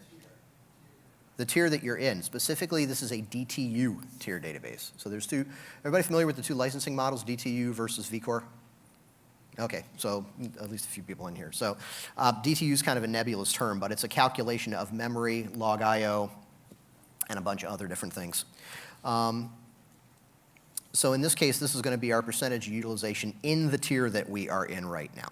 The tier that you're in. Specifically, this is a DTU tier database. So there's two. Everybody familiar with the two licensing models, DTU versus vCore? Okay, so at least a few people in here. So DTU is kind of a nebulous term, but it's a calculation of memory, log I/O, and a bunch of other different things. So in this case, this is going to be our percentage utilization in the tier that we are in right now.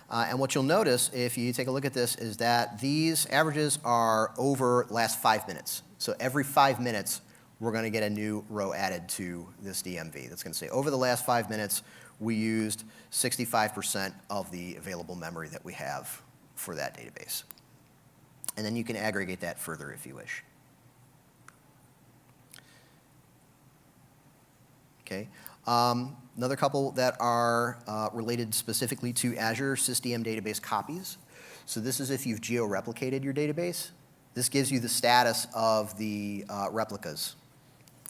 And what you'll notice, if you take a look at this, is that these averages are over last 5 minutes. So every 5 minutes, we're going to get a new row added to this DMV. That's going to say, over the last 5 minutes, we used 65% of the available memory that we have for that database. And then you can aggregate that further if you wish. Okay. Another couple that are related specifically to Azure SysDM database copies. So this is if you've geo-replicated your database. This gives you the status of the replicas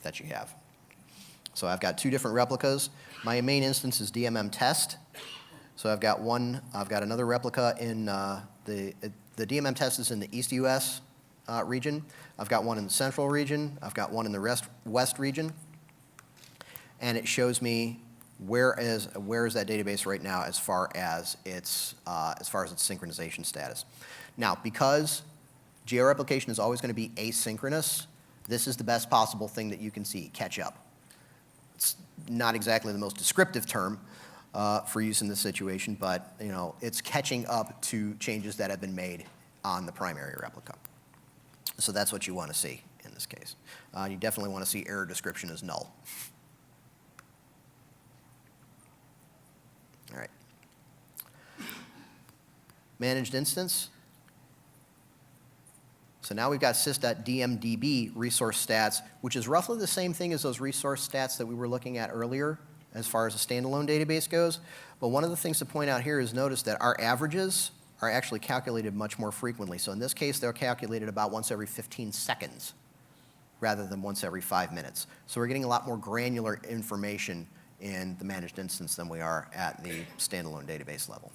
that you have. So I've got two different replicas. My main instance is DMM test. So I've got another replica in the DMM test is in the East US region. I've got one in the Central region. I've got one in the West region. And it shows me where is that database right now as far as its synchronization status. Now, because geo-replication is always going to be asynchronous, this is the best possible thing that you can see, catch up. It's not exactly the most descriptive term for use in this situation, but it's catching up to changes that have been made on the primary replica. So that's what you want to see in this case. You definitely want to see error description as null. All right. Managed instance. So now we've got sys.dmdb resource stats, which is roughly the same thing as those resource stats that we were looking at earlier as far as a standalone database goes. But one of the things to point out here is notice that our averages are actually calculated much more frequently. So in this case, they're calculated about once every 15 seconds rather than once every 5 minutes. So we're getting a lot more granular information in the managed instance than we are at the standalone database level.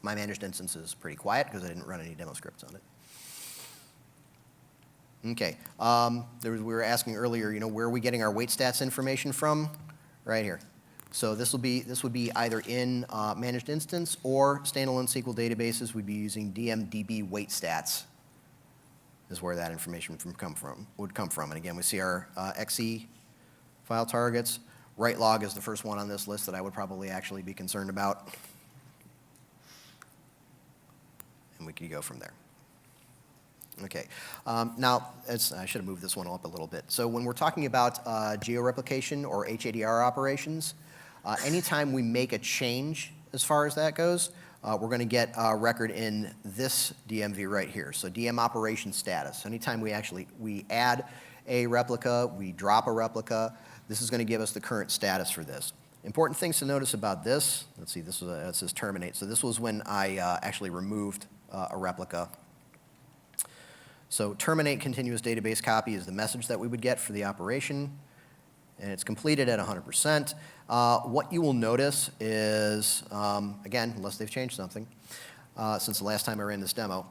My managed instance is pretty quiet because I didn't run any demo scripts on it. Okay, we were asking earlier, where are we getting our weight stats information from? Right here. So this would be either in managed instance or standalone SQL databases. We'd be using DMDB weight stats is where that information would come from. And again, we see our XE file targets. Write log is the first one on this list that I would probably actually be concerned about. And we could go from there. Okay, now I should have moved this one up a little bit. So when we're talking about georeplication or HADR operations, anytime we make a change as far as that goes, we're going to get a record in this DMV right here. So DM operation status. Anytime we add a replica, we drop a replica, this is going to give us the current status for this. Important things to notice about this. Let's see, this says terminate. So this was when I actually removed a replica. So terminate continuous database copy is the message that we would get for the operation, and it's completed at 100%. What you will notice is, again, unless they've changed something since the last time I ran this demo,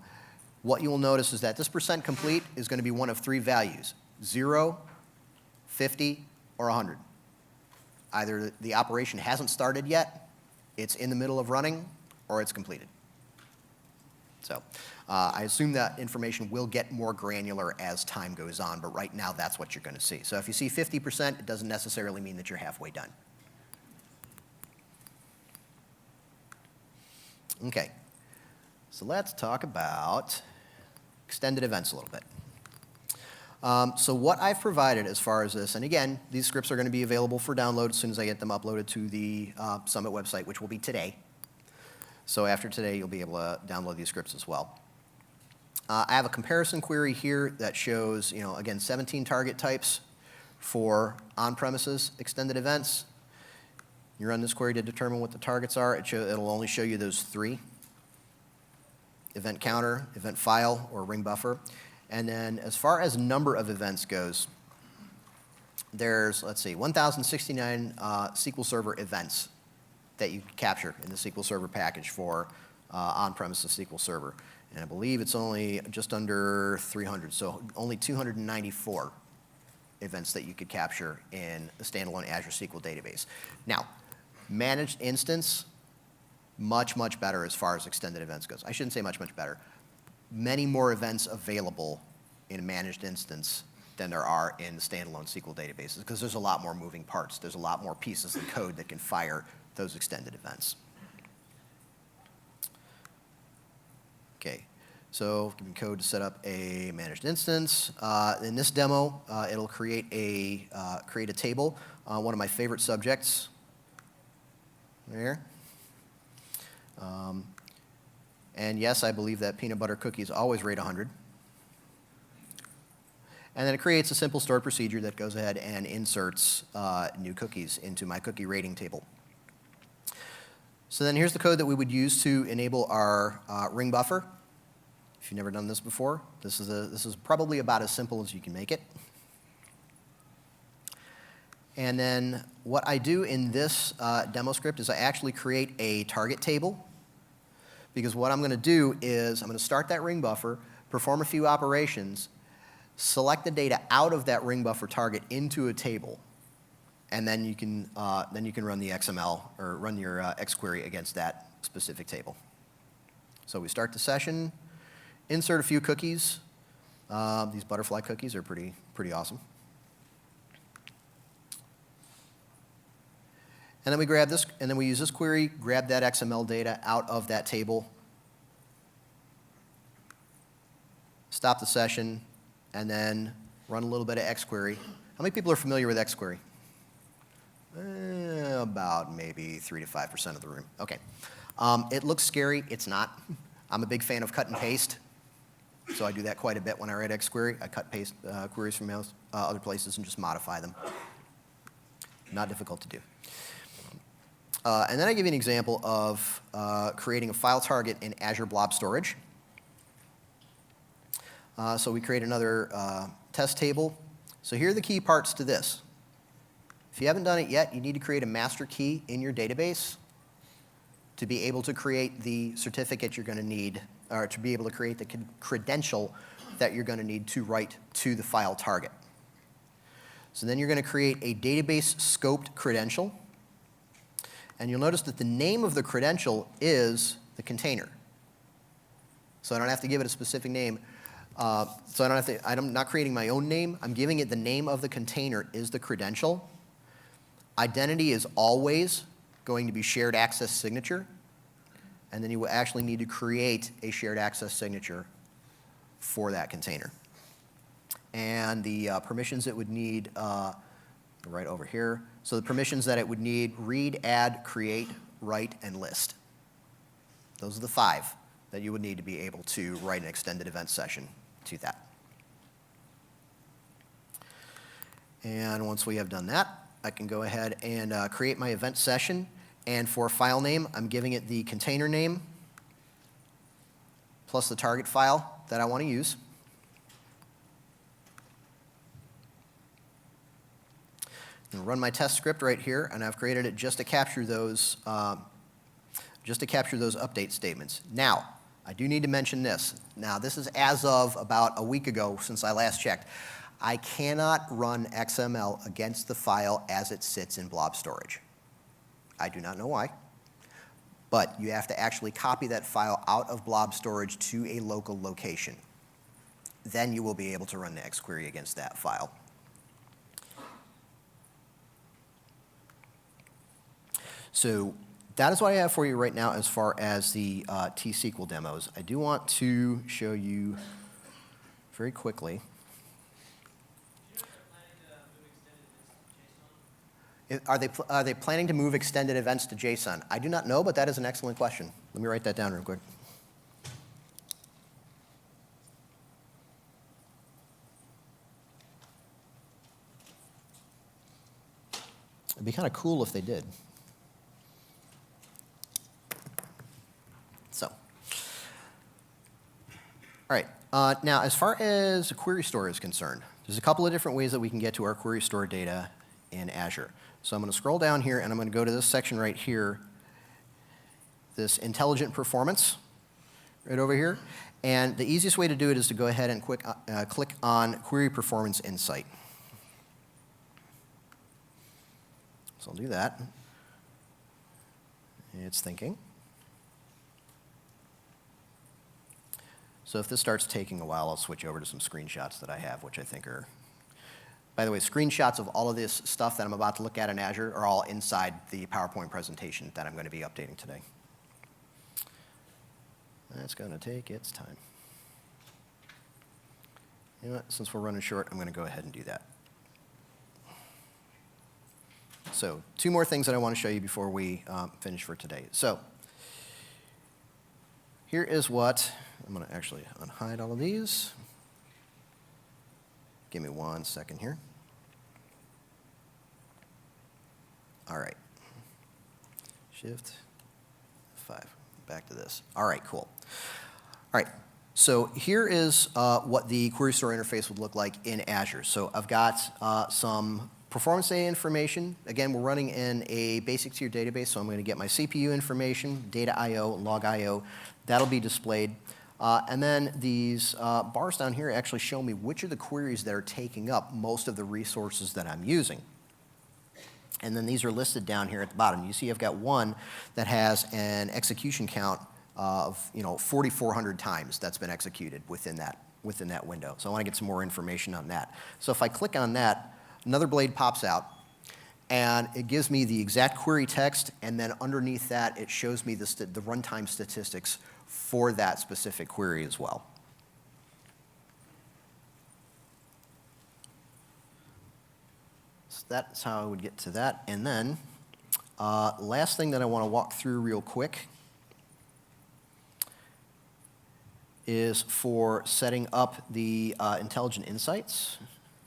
what you will notice is that this percent complete is going to be one of 3 values, 0, 50, or 100. Either the operation hasn't started yet, it's in the middle of running, or it's completed. So I assume that information will get more granular as time goes on, but right now that's what you're going to see. So if you see 50%, it doesn't necessarily mean that you're halfway done. Okay, so let's talk about extended events a little bit. So what I've provided as far as this, and again, these scripts are going to be available for download as soon as I get them uploaded to the Summit website, which will be today. So after today, you'll be able to download these scripts as well. I have a comparison query here that shows, again, 17 target types for on-premises extended events. You run this query to determine what the targets are. It'll only show you those 3: event counter, event file, or ring buffer. And then as far as number of events goes, there's, 1,069 SQL Server events that you can capture in the SQL Server package for on-premises SQL Server. And I believe it's only just under 300, so only 294 events that you could capture in the standalone Azure SQL Database. Now, managed instance, much, much better as far as extended events goes. I shouldn't say much, much better. Many more events available in a managed instance than there are in standalone SQL databases because there's a lot more moving parts. There's a lot more pieces of code that can fire those extended events. Okay, so giving code to set up a managed instance. In this demo, it'll create a table. One of my favorite subjects there. And yes, I believe that peanut butter cookies always rate 100. And then it creates a simple stored procedure that goes ahead and inserts new cookies into my cookie rating table. So then here's the code that we would use to enable our ring buffer. If you've never done this before, this is probably about as simple as you can make it. And then what I do in this demo script is I actually create a target table, because what I'm going to do is I'm going to start that ring buffer, perform a few operations, select the data out of that ring buffer target into a table, and then you can run the XML or run your XQuery against that specific table. So we start the session, insert a few cookies. These butterfly cookies are pretty awesome. And then we grab this, and then we use this query, grab that XML data out of that table, stop the session, and then run a little bit of XQuery. How many people are familiar with XQuery? About maybe 3 to 5% of the room. Okay. It looks scary. It's not. I'm a big fan of cut and paste. So I do that quite a bit when I write xquery. I cut paste queries from other places and just modify them. Not difficult to do. And then I give you an example of creating a file target in Azure Blob Storage. So we create another test table. So here are the key parts to this. If you haven't done it yet, you need to create a master key in your database to be able to create the certificate you're going to need, or to be able to create the credential that you're going to need to write to the file target. So then you're going to create a database scoped credential. And you'll notice that the name of the credential is the container. So I don't have to give it a specific name. So I'm not creating my own name. I'm giving it the name of the container is the credential. Identity is always going to be shared access signature. And then you will actually need to create a shared access signature for that container. And the permissions it would need, right over here. So the permissions that it would need: read, add, create, write, and list. Those are the 5 that you would need to be able to write an extended event session to that. And once we have done that, I can go ahead and create my event session. And for file name, I'm giving it the container name plus the target file that I want to use. I'm going to run my test script right here, and I've created it just to capture those update statements. Now, I do need to mention this. Now, this is as of about a week ago since I last checked. I cannot run XML against the file as it sits in blob storage. I do not know why, but you have to actually copy that file out of blob storage to a local location. Then you will be able to run the xquery against that file. So that is what I have for you right now as far as the T-SQL demos. I do want to show you very quickly. Are they planning to move extended events to JSON? I do not know, but that is an excellent question. Let me write that down real quick. It'd be kind of cool if they did. So, all right. Now, as far as a query store is concerned, there's a couple of different ways that we can get to our query store data in Azure. So I'm going to scroll down here, and I'm going to go to this section right here, this intelligent performance, right over here. And the easiest way to do it is to go ahead and click on Query Performance Insight. So I'll do that. It's thinking. So if this starts taking a while, I'll switch over to some screenshots that I have, which I think are... By the way, screenshots of all of this stuff that I'm about to look at in Azure are all inside the PowerPoint presentation that I'm going to be updating today. That's going to take its time. You know what? Since we're running short, I'm going to go ahead and do that. So 2 more things that I want to show you before we finish for today. So here is what, I'm going to actually unhide all of these. Give me 1 second here. All right. Shift 5. Back to this. All right, cool. All right. So here is what the query store interface would look like in Azure. So I've got some performance data information. Again, we're running in a basic tier database, so I'm going to get my CPU information, data I/O, log I/O. That'll be displayed. And then these bars down here actually show me which of the queries that are taking up most of the resources that I'm using. And then these are listed down here at the bottom. You see I've got one that has an execution count of 4,400 times that's been executed within that window. So I want to get some more information on that. So if I click on that, another blade pops out, and it gives me the exact query text, and then underneath that it shows me the runtime statistics for that specific query as well. So that's how I would get to that. And then last thing that I want to walk through real quick is for setting up the intelligent insights.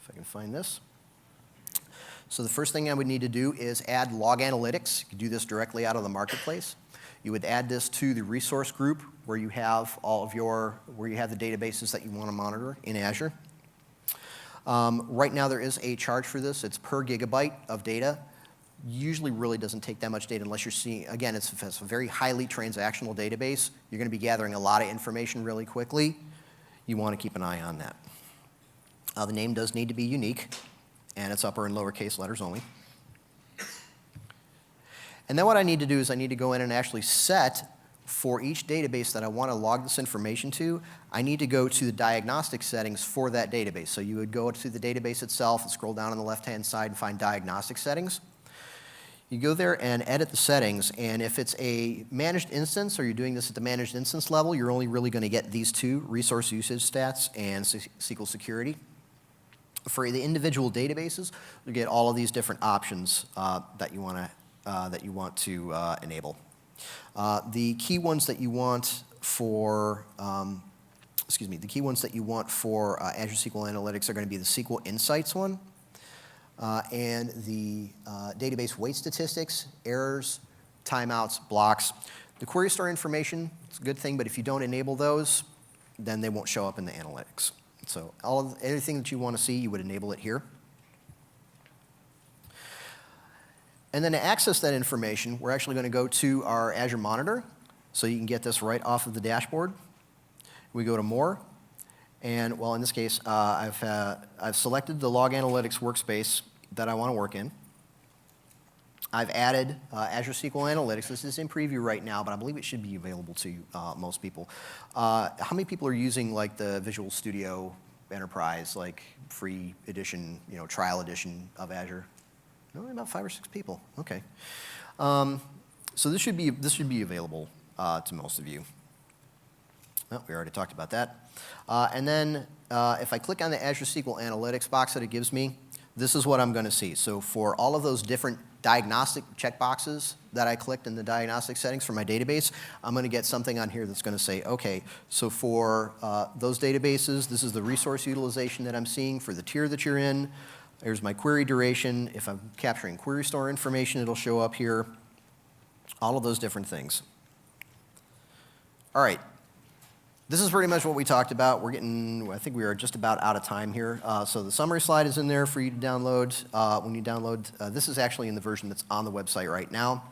If I can find this. So the first thing I would need to do is add log analytics. You can do this directly out of the marketplace. You would add this to the resource group where you have where you have the databases that you want to monitor in Azure. Right now there is a charge for this. It's per gigabyte of data. Usually really doesn't take that much data unless you're seeing, again, it's a very highly transactional database. You're going to be gathering a lot of information really quickly. You want to keep an eye on that. The name does need to be unique, and it's upper and lowercase letters only. And then what I need to do is I need to go in and actually set for each database that I want to log this information to, I need to go to the diagnostic settings for that database. So you would go to the database itself and scroll down on the left-hand side and find diagnostic settings. You go there and edit the settings, and if it's a managed instance or you're doing this at the managed instance level, you're only really going to get these two, resource usage stats and SQL security. For the individual databases, you get all of these different options that you want to enable. The key ones that you want for Azure SQL Analytics are going to be the SQL Insights one, and the database weight statistics, errors, timeouts, blocks. The query store information, it's a good thing, but if you don't enable those, then they won't show up in the analytics. So everything that you want to see, you would enable it here. And then to access that information, we're actually going to go to our Azure Monitor, so you can get this right off of the dashboard. We go to More, and well, in this case, I've selected the Log Analytics workspace that I want to work in. I've added Azure SQL Analytics. This is in preview right now, but I believe it should be available to most people. How many people are using like the Visual Studio Enterprise, like free edition, trial edition of Azure? Only about 5 or 6 people. Okay. So this should be available to most of you. Oh, we already talked about that. And then if I click on the Azure SQL Analytics box that it gives me, this is what I'm going to see. So for all of those different diagnostic checkboxes that I clicked in the diagnostic settings for my database, I'm going to get something on here that's going to say, okay, so for those databases, this is the resource utilization that I'm seeing for the tier that you're in. There's my query duration. If I'm capturing query store information, it'll show up here. All of those different things. All right. This is pretty much what we talked about. I think we are just about out of time here. So the summary slide is in there for you to download. When you download, this is actually in the version that's on the website right now.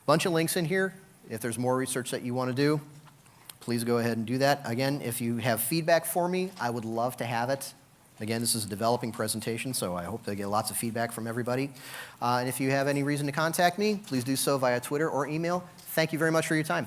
Bunch of links in here. If there's more research that you want to do, please go ahead and do that. Again, if you have feedback for me, I would love to have it. Again, this is a developing presentation, so I hope to get lots of feedback from everybody. And if you have any reason to contact me, please do so via Twitter or email. Thank you very much for your time.